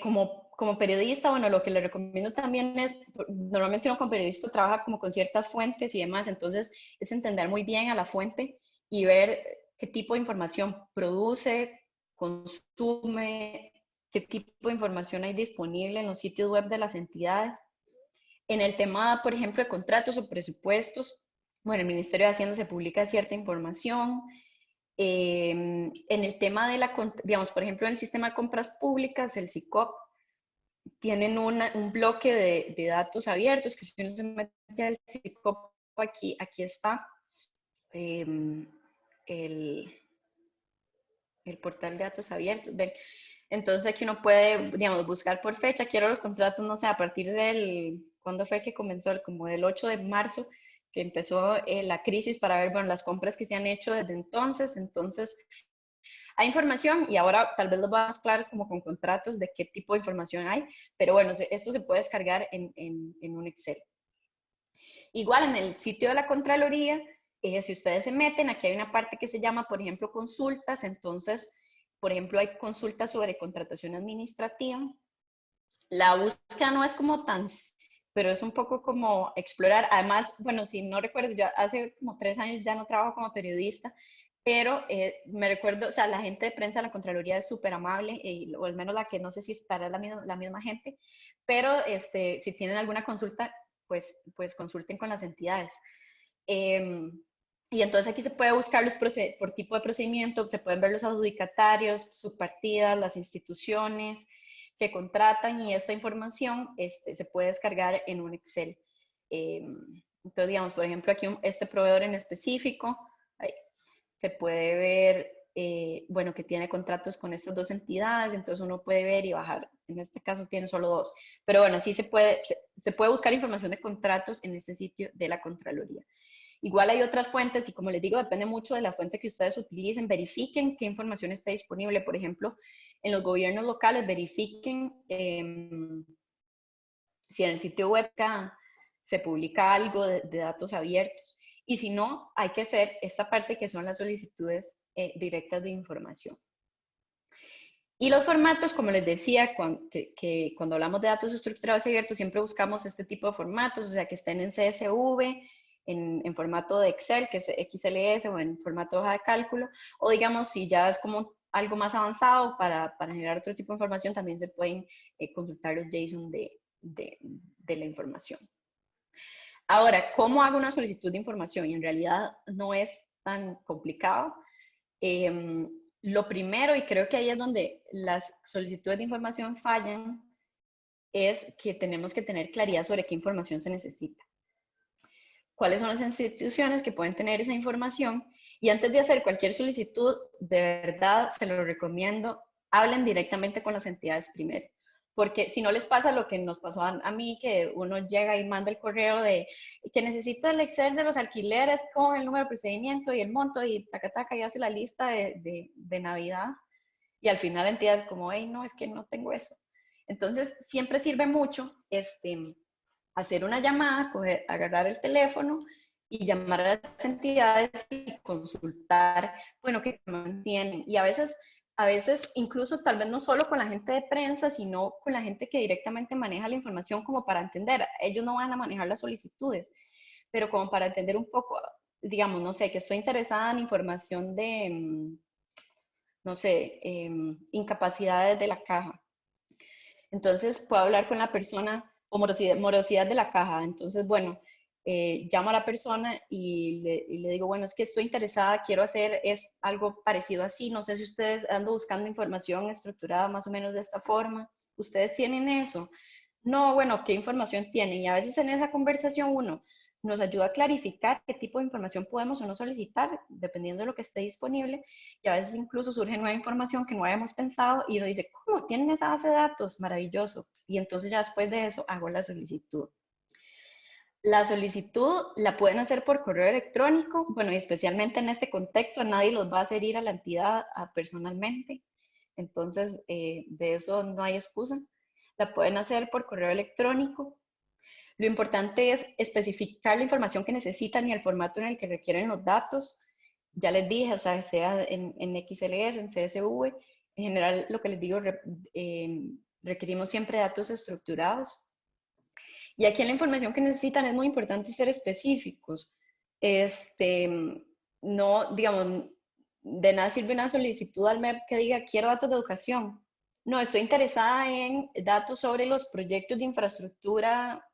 Como periodista, bueno, lo que le recomiendo también es, normalmente uno como periodista trabaja como con ciertas fuentes y demás, entonces es entender muy bien a la fuente y ver qué tipo de información produce, consume, qué tipo de información hay disponible en los sitios web de las entidades. En el tema, por ejemplo, de contratos o presupuestos, bueno, el Ministerio de Hacienda se publica cierta información. En el tema de digamos, por ejemplo, en el sistema de compras públicas, el SICOP, tienen un bloque de datos abiertos, que si uno se mete al SICOP, aquí está el portal de datos abiertos. ¿Ven? Entonces aquí uno puede, digamos, buscar por fecha. Quiero los contratos, no sé, a partir ¿cuándo fue que comenzó? Como del 8 de marzo, que empezó la crisis para ver, bueno, las compras que se han hecho desde entonces. Entonces, hay información y ahora tal vez lo va más claro como con contratos de qué tipo de información hay, pero bueno, esto se puede descargar en un Excel. Igual en el sitio de la Contraloría, si ustedes se meten, aquí hay una parte que se llama, por ejemplo, consultas. Entonces, por ejemplo, hay consultas sobre contratación administrativa. La búsqueda no es como tan, pero es un poco como explorar. Además, bueno, si no recuerdo, yo hace como 3 años ya no trabajo como periodista, pero me recuerdo, o sea, la gente de prensa de la Contraloría es súper amable, o al menos la que no sé si estará la misma gente, pero si tienen alguna consulta, pues consulten con las entidades. Y entonces aquí se puede buscar por tipo de procedimiento, se pueden ver los adjudicatarios, subpartidas, las instituciones que contratan y esta información se puede descargar en un Excel. Entonces, digamos, por ejemplo, aquí este proveedor en específico, ahí, se puede ver bueno, que tiene contratos con estas dos entidades, entonces uno puede ver y bajar. En este caso tiene solo dos. Pero bueno, sí se puede buscar información de contratos en ese sitio de la Contraloría. Igual hay otras fuentes y como les digo, depende mucho de la fuente que ustedes utilicen. Verifiquen qué información está disponible. Por ejemplo, en los gobiernos locales, verifiquen si en el sitio web se publica algo de datos abiertos. Y si no, hay que hacer esta parte que son las solicitudes directas de información. Y los formatos, como les decía, cuando hablamos de datos estructurados y abiertos, siempre buscamos este tipo de formatos, o sea, que estén en CSV, en formato de Excel, que es XLS, o en formato hoja de cálculo, o digamos, si ya es como algo más avanzado para generar otro tipo de información, también se pueden consultar los JSON de la información. Ahora, ¿cómo hago una solicitud de información? Y en realidad no es tan complicado. Lo primero, y creo que ahí es donde las solicitudes de información fallan, es que tenemos que tener claridad sobre qué información se necesita. ¿Cuáles son las instituciones que pueden tener esa información? Y antes de hacer cualquier solicitud, de verdad se lo recomiendo, hablen directamente con las entidades primero. Porque si no les pasa lo que nos pasó a mí, que uno llega y manda el correo de que necesito el Excel de los alquileres con el número de procedimiento y el monto y taca, taca, y hace la lista de Navidad. Y al final la entidad es como, hey, no, es que no tengo eso. Entonces, siempre sirve mucho hacer una llamada, agarrar el teléfono y llamar a las entidades y consultar, bueno, qué tienen. Y a veces incluso tal vez no solo con la gente de prensa, sino con la gente que directamente maneja la información como para entender. Ellos no van a manejar las solicitudes, pero como para entender un poco, digamos, no sé, que estoy interesada en información de, no sé, incapacidades de la caja. Entonces puedo hablar con la persona o morosidad de la caja. Entonces, bueno, llamo a la persona y le digo, bueno, es que estoy interesada, quiero hacer algo parecido así. No sé si ustedes andan buscando información estructurada más o menos de esta forma. ¿Ustedes tienen eso? No, bueno, ¿qué información tienen? Y a veces en esa conversación uno nos ayuda a clarificar qué tipo de información podemos o no solicitar, dependiendo de lo que esté disponible, y a veces incluso surge nueva información que no habíamos pensado y uno dice, ¿cómo? ¿Tienen esa base de datos? Maravilloso. Y entonces ya después de eso hago la solicitud. La solicitud la pueden hacer por correo electrónico, bueno, y especialmente en este contexto, nadie los va a hacer ir a la entidad personalmente, entonces de eso no hay excusa. La pueden hacer por correo electrónico. Lo importante es especificar la información que necesitan y el formato en el que requieren los datos. Ya les dije, o sea, sea en XLS, en CSV, en general lo que les digo, requerimos siempre datos estructurados. Y aquí en la información que necesitan es muy importante ser específicos. No, digamos, de nada sirve una solicitud al MEP que diga quiero datos de educación. No, estoy interesada en datos sobre los proyectos de infraestructura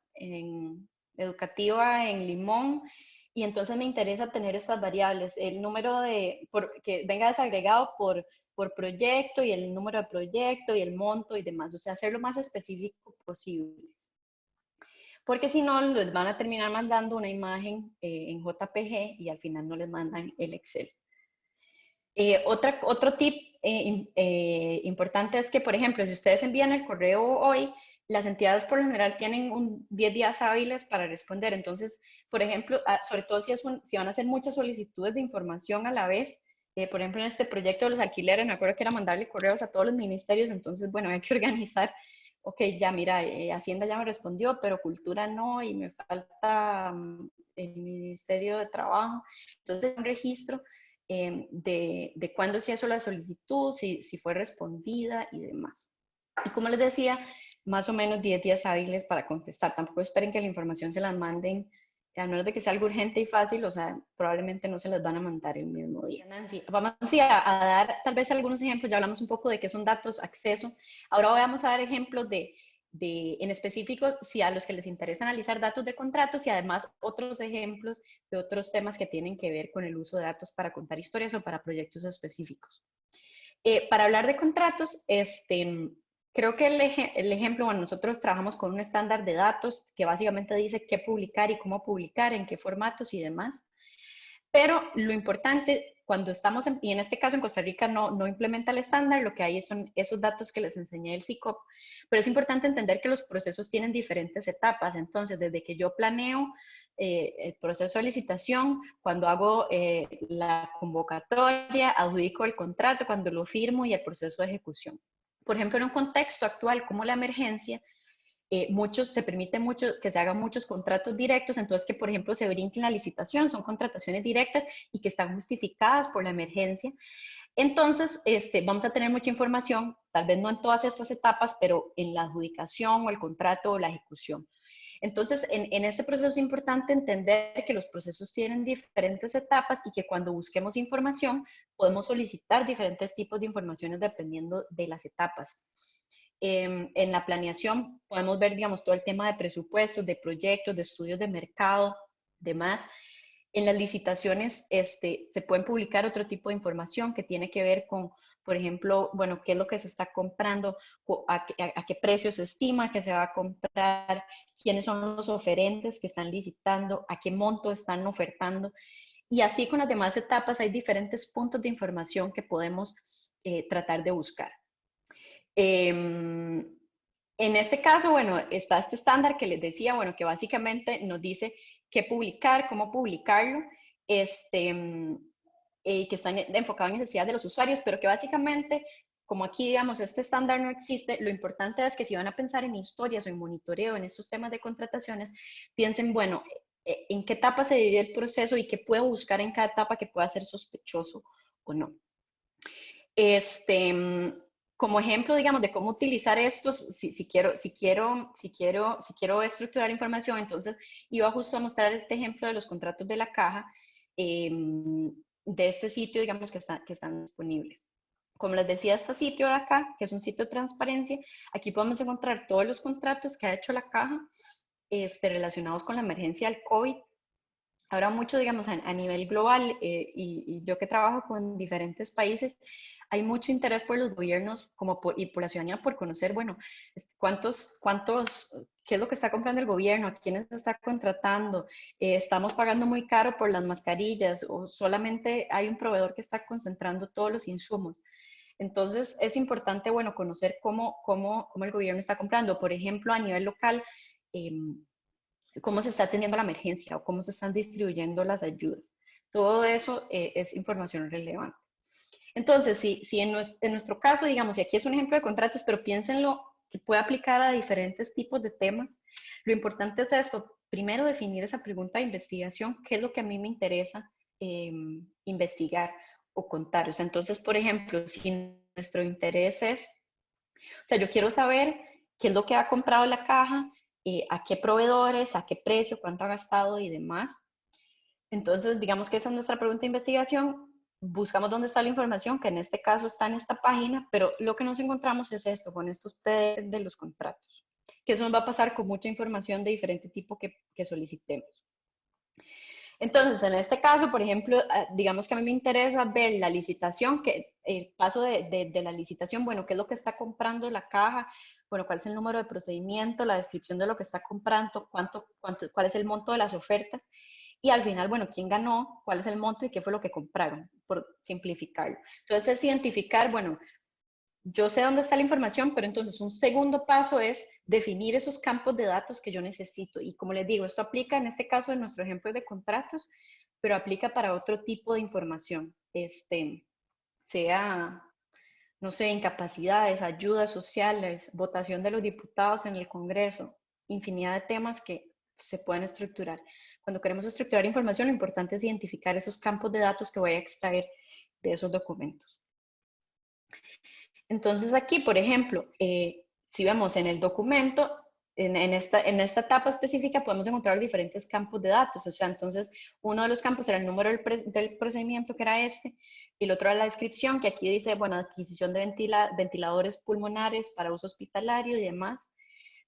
educativa en Limón y entonces me interesa tener estas variables, el número que venga desagregado por proyecto y el número de proyecto y el monto y demás, o sea, hacer lo más específico posible. Porque si no, les van a terminar mandando una imagen en JPG y al final no les mandan el Excel. Otro tip importante es que, por ejemplo, si ustedes envían el correo hoy, las entidades por lo general tienen 10 días hábiles para responder. Entonces, por ejemplo, sobre todo si van a hacer muchas solicitudes de información a la vez, por ejemplo, en este proyecto de los alquileres, me acuerdo que era mandarle correos a todos los ministerios, entonces, bueno, hay que organizar, ok, ya mira, Hacienda ya me respondió, pero Cultura no, y me falta el Ministerio de Trabajo. Entonces, un registro de cuándo se hizo la solicitud, si fue respondida y demás. Y como les decía, más o menos 10 días hábiles para contestar. Tampoco esperen que la información se las manden, a menos de que sea algo urgente y fácil, o sea, probablemente no se las van a mandar el mismo día. Nancy, vamos a dar tal vez algunos ejemplos, ya hablamos un poco de qué son datos, acceso. Ahora vamos a dar ejemplos en específico, si a los que les interesa analizar datos de contratos y además otros ejemplos de otros temas que tienen que ver con el uso de datos para contar historias o para proyectos específicos. Para hablar de contratos, creo que el ejemplo, bueno, nosotros trabajamos con un estándar de datos que básicamente dice qué publicar y cómo publicar, en qué formatos y demás. Pero lo importante, cuando estamos, y en este caso en Costa Rica no implementa el estándar, lo que hay son esos datos que les enseñé del SICOP, pero es importante entender que los procesos tienen diferentes etapas. Entonces, desde que yo planeo el proceso de licitación, cuando hago la convocatoria, adjudico el contrato, cuando lo firmo y el proceso de ejecución. Por ejemplo, en un contexto actual como la emergencia, se permite mucho que se hagan muchos contratos directos, entonces que, por ejemplo, se brinquen la licitación, son contrataciones directas y que están justificadas por la emergencia. Entonces, vamos a tener mucha información, tal vez no en todas estas etapas, pero en la adjudicación o el contrato o la ejecución. Entonces, en este proceso es importante entender que los procesos tienen diferentes etapas y que cuando busquemos información podemos solicitar diferentes tipos de informaciones dependiendo de las etapas. En la planeación podemos ver, digamos, todo el tema de presupuestos, de proyectos, de estudios de mercado, demás. En las licitaciones se pueden publicar otro tipo de información que tiene que ver con, por ejemplo, bueno, qué es lo que se está comprando, a qué precio se estima que se va a comprar, quiénes son los oferentes que están licitando, a qué monto están ofertando. Y así con las demás etapas hay diferentes puntos de información que podemos tratar de buscar. En este caso, bueno, está este estándar que les decía, bueno, que básicamente nos dice qué publicar, cómo publicarlo, que está enfocado en necesidades de los usuarios, pero que básicamente, como aquí, digamos, este estándar no existe, lo importante es que si van a pensar en historias o en monitoreo, en estos temas de contrataciones, piensen, bueno, en qué etapa se divide el proceso y qué puedo buscar en cada etapa que pueda ser sospechoso o no. Como ejemplo, digamos, de cómo utilizar estos, si quiero estructurar información, entonces iba justo a mostrar este ejemplo de los contratos de la caja, de este sitio, digamos, que están disponibles. Como les decía, este sitio de acá, que es un sitio de transparencia, aquí podemos encontrar todos los contratos que ha hecho la caja relacionados con la emergencia del COVID. Ahora mucho, digamos, a nivel global, y yo que trabajo con diferentes países, hay mucho interés por los gobiernos y por la ciudadanía por conocer, bueno, qué es lo que está comprando el gobierno, a quiénes está contratando, estamos pagando muy caro por las mascarillas o solamente hay un proveedor que está concentrando todos los insumos. Entonces, es importante, bueno, conocer cómo el gobierno está comprando. Por ejemplo, a nivel local, cómo se está atendiendo la emergencia o cómo se están distribuyendo las ayudas. Todo eso es información relevante. Entonces, si en nuestro caso, digamos, y aquí es un ejemplo de contratos, pero piénsenlo que puede aplicar a diferentes tipos de temas, lo importante es esto, primero definir esa pregunta de investigación, qué es lo que a mí me interesa investigar o contar. O sea, entonces, por ejemplo, si nuestro interés es, o sea, yo quiero saber qué es lo que ha comprado la caja, a qué proveedores, a qué precio, cuánto ha gastado y demás. Entonces, digamos que esa es nuestra pregunta de investigación. Buscamos dónde está la información, que en este caso está en esta página, pero lo que nos encontramos es esto, con estos PDF de los contratos, que eso nos va a pasar con mucha información de diferente tipo que solicitemos. Entonces, en este caso, por ejemplo, digamos que a mí me interesa ver la licitación, el paso de la licitación, bueno, qué es lo que está comprando la caja, bueno, cuál es el número de procedimiento, la descripción de lo que está comprando, cuál es el monto de las ofertas y al final, bueno, quién ganó, cuál es el monto y qué fue lo que compraron, por simplificarlo. Entonces, es identificar, bueno, yo sé dónde está la información, pero entonces un segundo paso es definir esos campos de datos que yo necesito. Y como les digo, esto aplica en este caso en nuestro ejemplo de contratos, pero aplica para otro tipo de información, sea, no sé, incapacidades, ayudas sociales, votación de los diputados en el Congreso, infinidad de temas que se pueden estructurar. Cuando queremos estructurar información, lo importante es identificar esos campos de datos que voy a extraer de esos documentos. Entonces aquí, por ejemplo, si vemos en el documento, en esta etapa específica podemos encontrar diferentes campos de datos. O sea, entonces uno de los campos era el número del procedimiento, que era este, y el otro era la descripción, que aquí dice, bueno, adquisición de ventiladores pulmonares para uso hospitalario y demás.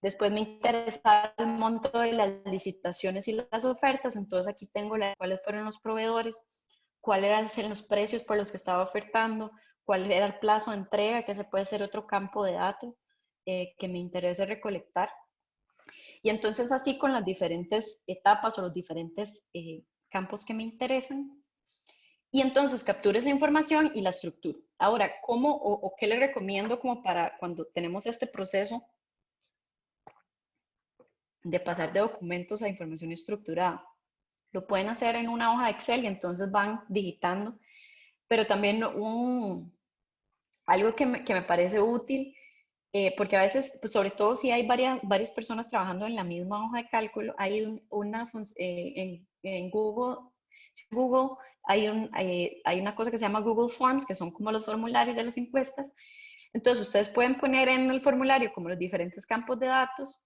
Después me interesa el monto de las licitaciones y las ofertas, entonces aquí tengo cuáles fueron los proveedores, cuáles eran los precios por los que estaba ofertando, cuál era el plazo de entrega, que ese puede ser otro campo de datos que me interese recolectar. Y entonces así con las diferentes etapas o los diferentes campos que me interesan, Y entonces captura esa información y la estructura. Ahora, ¿cómo o qué le recomiendo como para cuando tenemos este proceso de pasar de documentos a información estructurada? Lo pueden hacer en una hoja de Excel y entonces van digitando, pero también algo que me parece útil, porque a veces, pues sobre todo si hay varias personas trabajando en la misma hoja de cálculo, hay en Google hay una cosa que se llama Google Forms, que son como los formularios de las encuestas. Entonces, ustedes pueden poner en el formulario como los diferentes campos de datos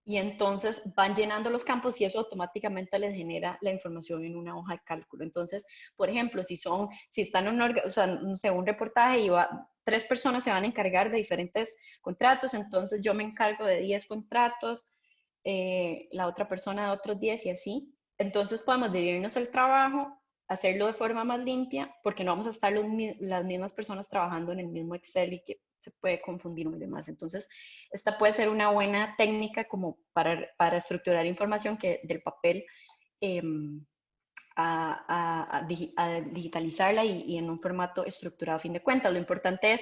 y entonces van llenando los campos y eso automáticamente les genera la información en una hoja de cálculo. Entonces, por ejemplo, si están en o sea, no sé, un reportaje y tres personas se van a encargar de diferentes contratos, entonces yo me encargo de 10 contratos, la otra persona de otros 10 y así. Entonces podemos dividirnos el trabajo, hacerlo de forma más limpia, porque no vamos a estar las mismas personas trabajando en el mismo Excel y que se puede confundir y demás. Entonces, esta puede ser una buena técnica como para estructurar información que del papel eh, a digitalizarla y en un formato estructurado a fin de cuentas. Lo importante es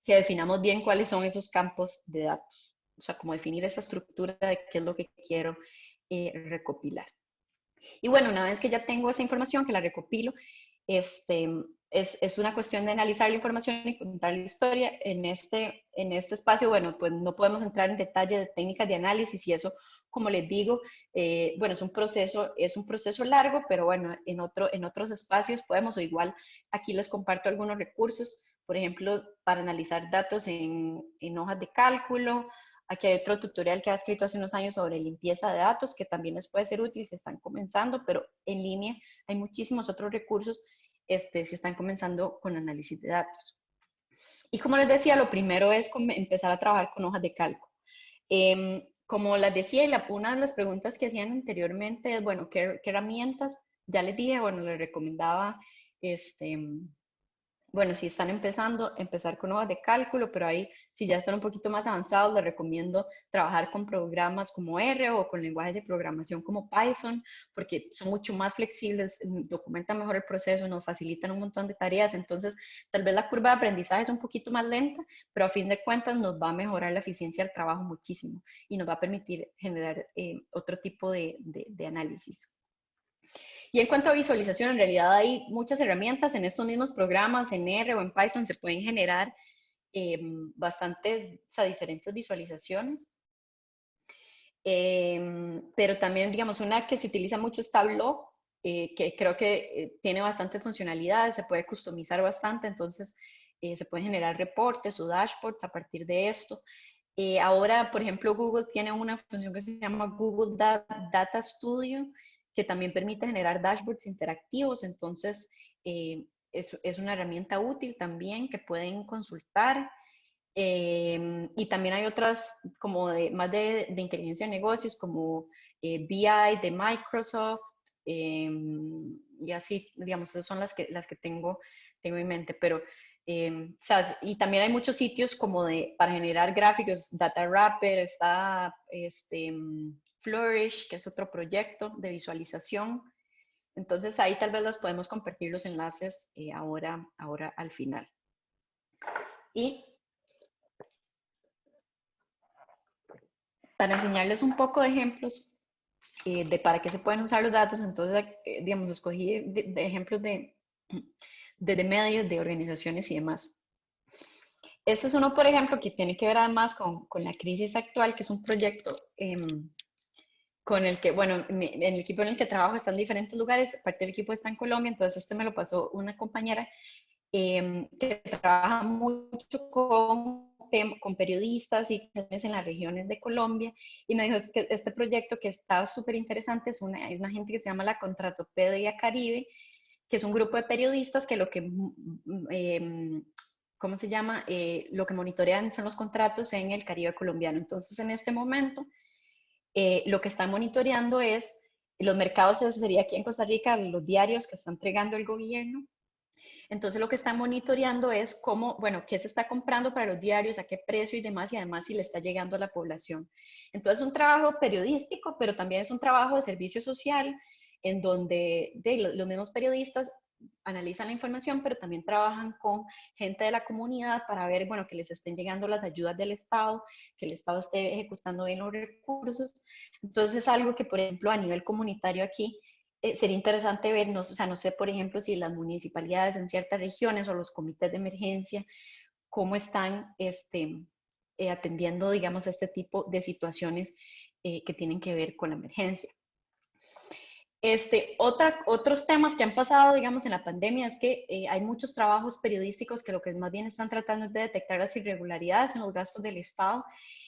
que definamos bien cuáles son esos campos de datos, o sea, como definir esa estructura de qué es lo que quiero recopilar. Y bueno, una vez que ya tengo esa información, que la recopilo, este, es una cuestión de analizar la información y contar la historia. En este espacio, bueno, pues no podemos entrar en detalle de técnicas de análisis y eso, como les digo, bueno, es un proceso largo, pero bueno, en otros espacios podemos, o igual aquí les comparto algunos recursos, por ejemplo, para analizar datos en hojas de cálculo. Aquí hay otro tutorial que ha escrito hace unos años sobre limpieza de datos, que también les puede ser útil si están comenzando, pero en línea hay muchísimos otros recursos si están comenzando con análisis de datos. Y como les decía, lo primero es empezar a trabajar con hojas de cálculo. Como les decía, una de las preguntas que hacían anteriormente es, bueno, ¿qué herramientas? Ya les dije, bueno, les recomendaba bueno, si están empezando, empezar con hojas de cálculo, pero ahí, si ya están un poquito más avanzados, les recomiendo trabajar con programas como R o con lenguajes de programación como Python, porque son mucho más flexibles, documentan mejor el proceso, nos facilitan un montón de tareas. Entonces, tal vez la curva de aprendizaje es un poquito más lenta, pero a fin de cuentas nos va a mejorar la eficiencia del trabajo muchísimo y nos va a permitir generar otro tipo de análisis. Y en cuanto a visualización, en realidad hay muchas herramientas en estos mismos programas, en R o en Python, se pueden generar bastantes, o sea, diferentes visualizaciones. Pero también, digamos, una que se utiliza mucho es Tableau, que creo que tiene bastantes funcionalidades, se puede customizar bastante, entonces se pueden generar reportes o dashboards a partir de esto. Ahora, por ejemplo, Google tiene una función que se llama Google Data Studio, que también permite generar dashboards interactivos. Entonces, es una herramienta útil también que pueden consultar. Y también hay otras como más de inteligencia de negocios, como BI de Microsoft, y así, digamos, esas son las que tengo en mente. Pero o sea, y también hay muchos sitios como para generar gráficos, Data Wrapper, está Flourish, que es otro proyecto de visualización. Entonces ahí tal vez los podemos compartir los enlaces ahora al final. Y para enseñarles un poco de ejemplos de para qué se pueden usar los datos, entonces, digamos, escogí de ejemplos de medios, de organizaciones y demás. Este es uno, por ejemplo, que tiene que ver además con la crisis actual, que es un proyecto con el que, bueno, en el equipo en el que trabajo está en diferentes lugares, parte del equipo está en Colombia, entonces este me lo pasó una compañera que trabaja mucho con periodistas y en las regiones de Colombia, y me dijo que este proyecto que está súper interesante es una gente que se llama la Contratopedia Caribe, que es un grupo de periodistas que ¿cómo se llama? Lo que monitorean son los contratos en el Caribe colombiano. Entonces, en este momento, lo que están monitoreando es los mercados, eso sería aquí en Costa Rica, los diarios que está entregando el gobierno. Entonces, lo que están monitoreando es cómo, bueno, qué se está comprando para los diarios, a qué precio y demás, y además si le está llegando a la población. Entonces, es un trabajo periodístico, pero también es un trabajo de servicio social, en donde los mismos periodistas analizan la información, pero también trabajan con gente de la comunidad para ver, bueno, que les estén llegando las ayudas del Estado, que el Estado esté ejecutando bien los recursos. Entonces es algo que, por ejemplo, a nivel comunitario aquí, sería interesante ver, no, o sea, no sé, por ejemplo, si las municipalidades en ciertas regiones o los comités de emergencia, cómo están atendiendo, digamos, este tipo de situaciones que tienen que ver con la emergencia. Otros temas que han pasado, digamos, en la pandemia es que hay muchos trabajos periodísticos que lo que más bien están tratando es de detectar las irregularidades en los gastos del Estado.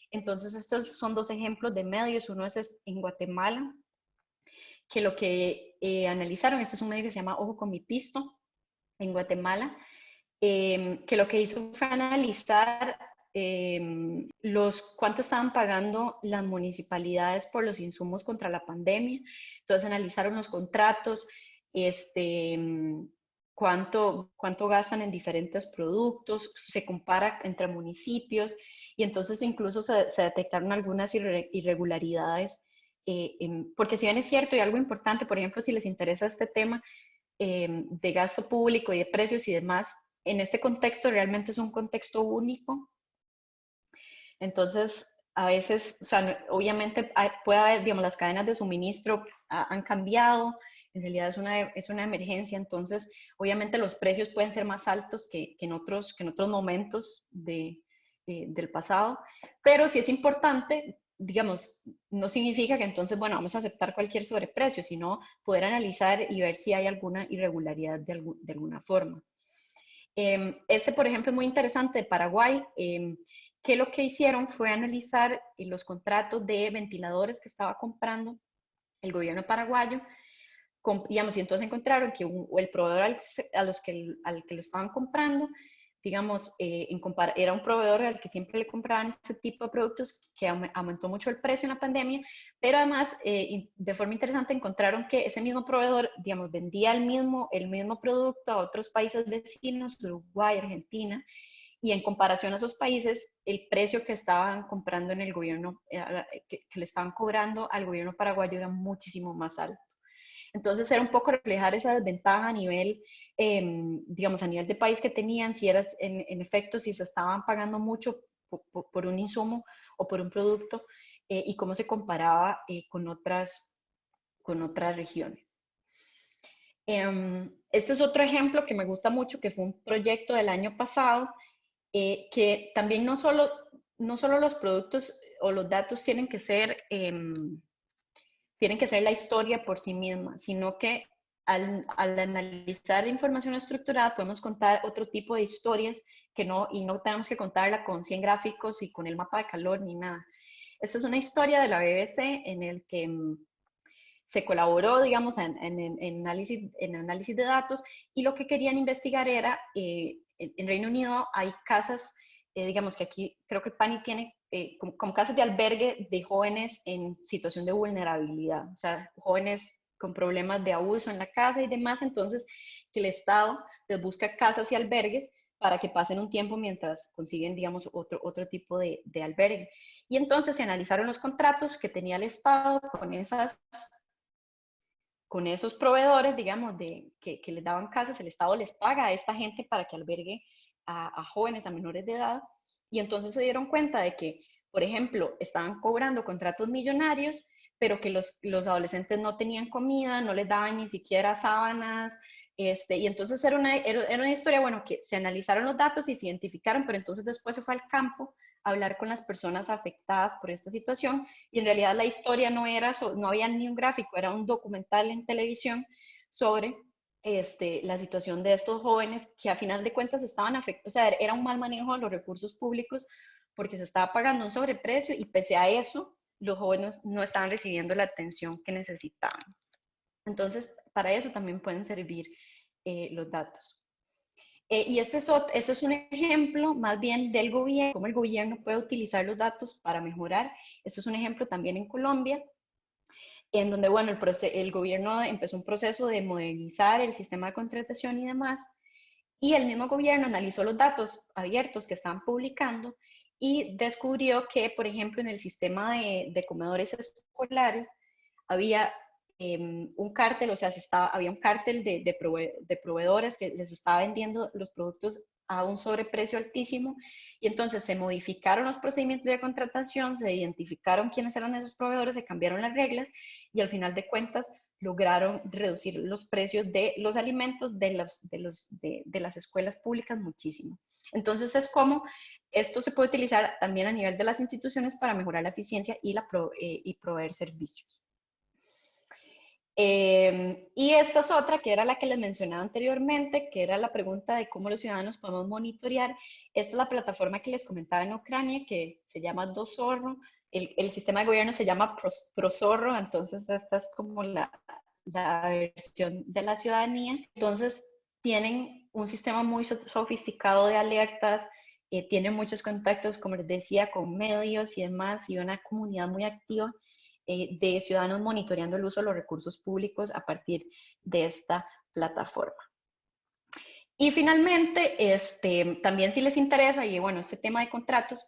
Entonces, estos son dos ejemplos de medios. Uno es en Guatemala, que lo que analizaron, este es un medio que se llama Ojo con mi pisto, en Guatemala, que lo que hizo fue analizar cuánto estaban pagando las municipalidades por los insumos contra la pandemia. Entonces analizaron los contratos, cuánto gastan en diferentes productos, se compara entre municipios y entonces incluso se detectaron algunas irregularidades. Porque si bien es cierto y algo importante, por ejemplo, si les interesa este tema de gasto público y de precios y demás, en este contexto realmente es un contexto único. Entonces, a veces, o sea, obviamente puede haber, digamos, las cadenas de suministro han cambiado, en realidad es una emergencia, entonces, obviamente los precios pueden ser más altos que en otros momentos del pasado, pero sí es importante, digamos, no significa que entonces, bueno, vamos a aceptar cualquier sobreprecio, sino poder analizar y ver si hay alguna irregularidad de alguna forma. Por ejemplo, es muy interesante de Paraguay, que lo que hicieron fue analizar los contratos de ventiladores que estaba comprando el gobierno paraguayo, digamos, y entonces encontraron que el proveedor al que lo estaban comprando, digamos, era un proveedor al que siempre le compraban este tipo de productos, que aumentó mucho el precio en la pandemia, pero además, de forma interesante, encontraron que ese mismo proveedor, digamos, vendía el mismo producto a otros países vecinos, Uruguay, Argentina, y en comparación a esos países, el precio que estaban comprando en el gobierno, que le estaban cobrando al gobierno paraguayo era muchísimo más alto. Entonces era un poco reflejar esa desventaja a nivel, digamos, a nivel de país que tenían, si eras, en efecto, si se estaban pagando mucho por un insumo o por un producto y cómo se comparaba con otras regiones. Este es otro ejemplo que me gusta mucho, que fue un proyecto del año pasado, que también no solo los productos o los datos tienen que ser la historia por sí misma, sino que al analizar información estructurada podemos contar otro tipo de historias y no tenemos que contarla con 100 gráficos y con el mapa de calor ni nada. Esta es una historia de la BBC en el que se colaboró, digamos, en análisis de datos y lo que querían investigar era, en Reino Unido hay casas, digamos que aquí creo que Pani tiene como casas de albergue de jóvenes en situación de vulnerabilidad, o sea, jóvenes con problemas de abuso en la casa y demás, entonces que el Estado les busca casas y albergues para que pasen un tiempo mientras consiguen, digamos, otro tipo de albergue. Y entonces se analizaron los contratos que tenía el Estado con esos proveedores, digamos, que les daban casas, el Estado les paga a esta gente para que albergue a jóvenes, a menores de edad, y entonces se dieron cuenta de que, por ejemplo, estaban cobrando contratos millonarios, pero que los adolescentes no tenían comida, no les daban ni siquiera sábanas, y entonces era una historia, bueno, que se analizaron los datos y se identificaron, pero entonces después se fue al campo a hablar con las personas afectadas por esta situación y en realidad la historia no había ni un gráfico, era un documental en televisión sobre la situación de estos jóvenes que a final de cuentas estaban afectados, o sea, era un mal manejo de los recursos públicos porque se estaba pagando un sobreprecio y pese a eso, los jóvenes no estaban recibiendo la atención que necesitaban. Entonces, para eso también pueden servir los datos. Y este es un ejemplo más bien del gobierno, cómo el gobierno puede utilizar los datos para mejorar. Este es un ejemplo también en Colombia, en donde, bueno, el gobierno empezó un proceso de modernizar el sistema de contratación y demás, y el mismo gobierno analizó los datos abiertos que estaban publicando y descubrió que, por ejemplo, en el sistema de comedores escolares había un cártel, o sea, había un cártel de proveedores que les estaba vendiendo los productos a un sobreprecio altísimo y entonces se modificaron los procedimientos de contratación, se identificaron quiénes eran esos proveedores, se cambiaron las reglas y al final de cuentas lograron reducir los precios de los alimentos de las escuelas públicas muchísimo. Entonces es como esto se puede utilizar también a nivel de las instituciones para mejorar la eficiencia y proveer servicios. Y esta es otra, que era la que les mencionaba anteriormente, que era la pregunta de cómo los ciudadanos podemos monitorear. Esta es la plataforma que les comentaba en Ucrania, que se llama Dozorro. El sistema de gobierno se llama Prozorro, entonces esta es como la versión de la ciudadanía. Entonces tienen un sistema muy sofisticado de alertas, tienen muchos contactos, como les decía, con medios y demás, y una comunidad muy activa de ciudadanos monitoreando el uso de los recursos públicos a partir de esta plataforma. Y finalmente, también si les interesa, y bueno, este tema de contratos,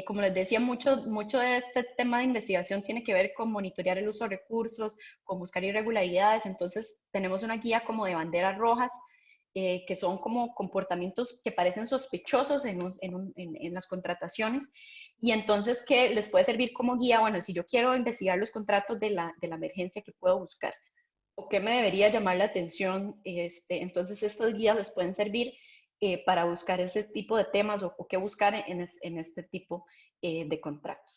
como les decía, mucho de este tema de investigación tiene que ver con monitorear el uso de recursos, con buscar irregularidades, entonces tenemos una guía como de banderas rojas, que son como comportamientos que parecen sospechosos en las contrataciones, y entonces que les puede servir como guía, bueno, si yo quiero investigar los contratos de la emergencia, ¿qué puedo buscar? ¿O qué me debería llamar la atención? Entonces, estas guías les pueden servir para buscar ese tipo de temas o qué buscar en este tipo de contratos.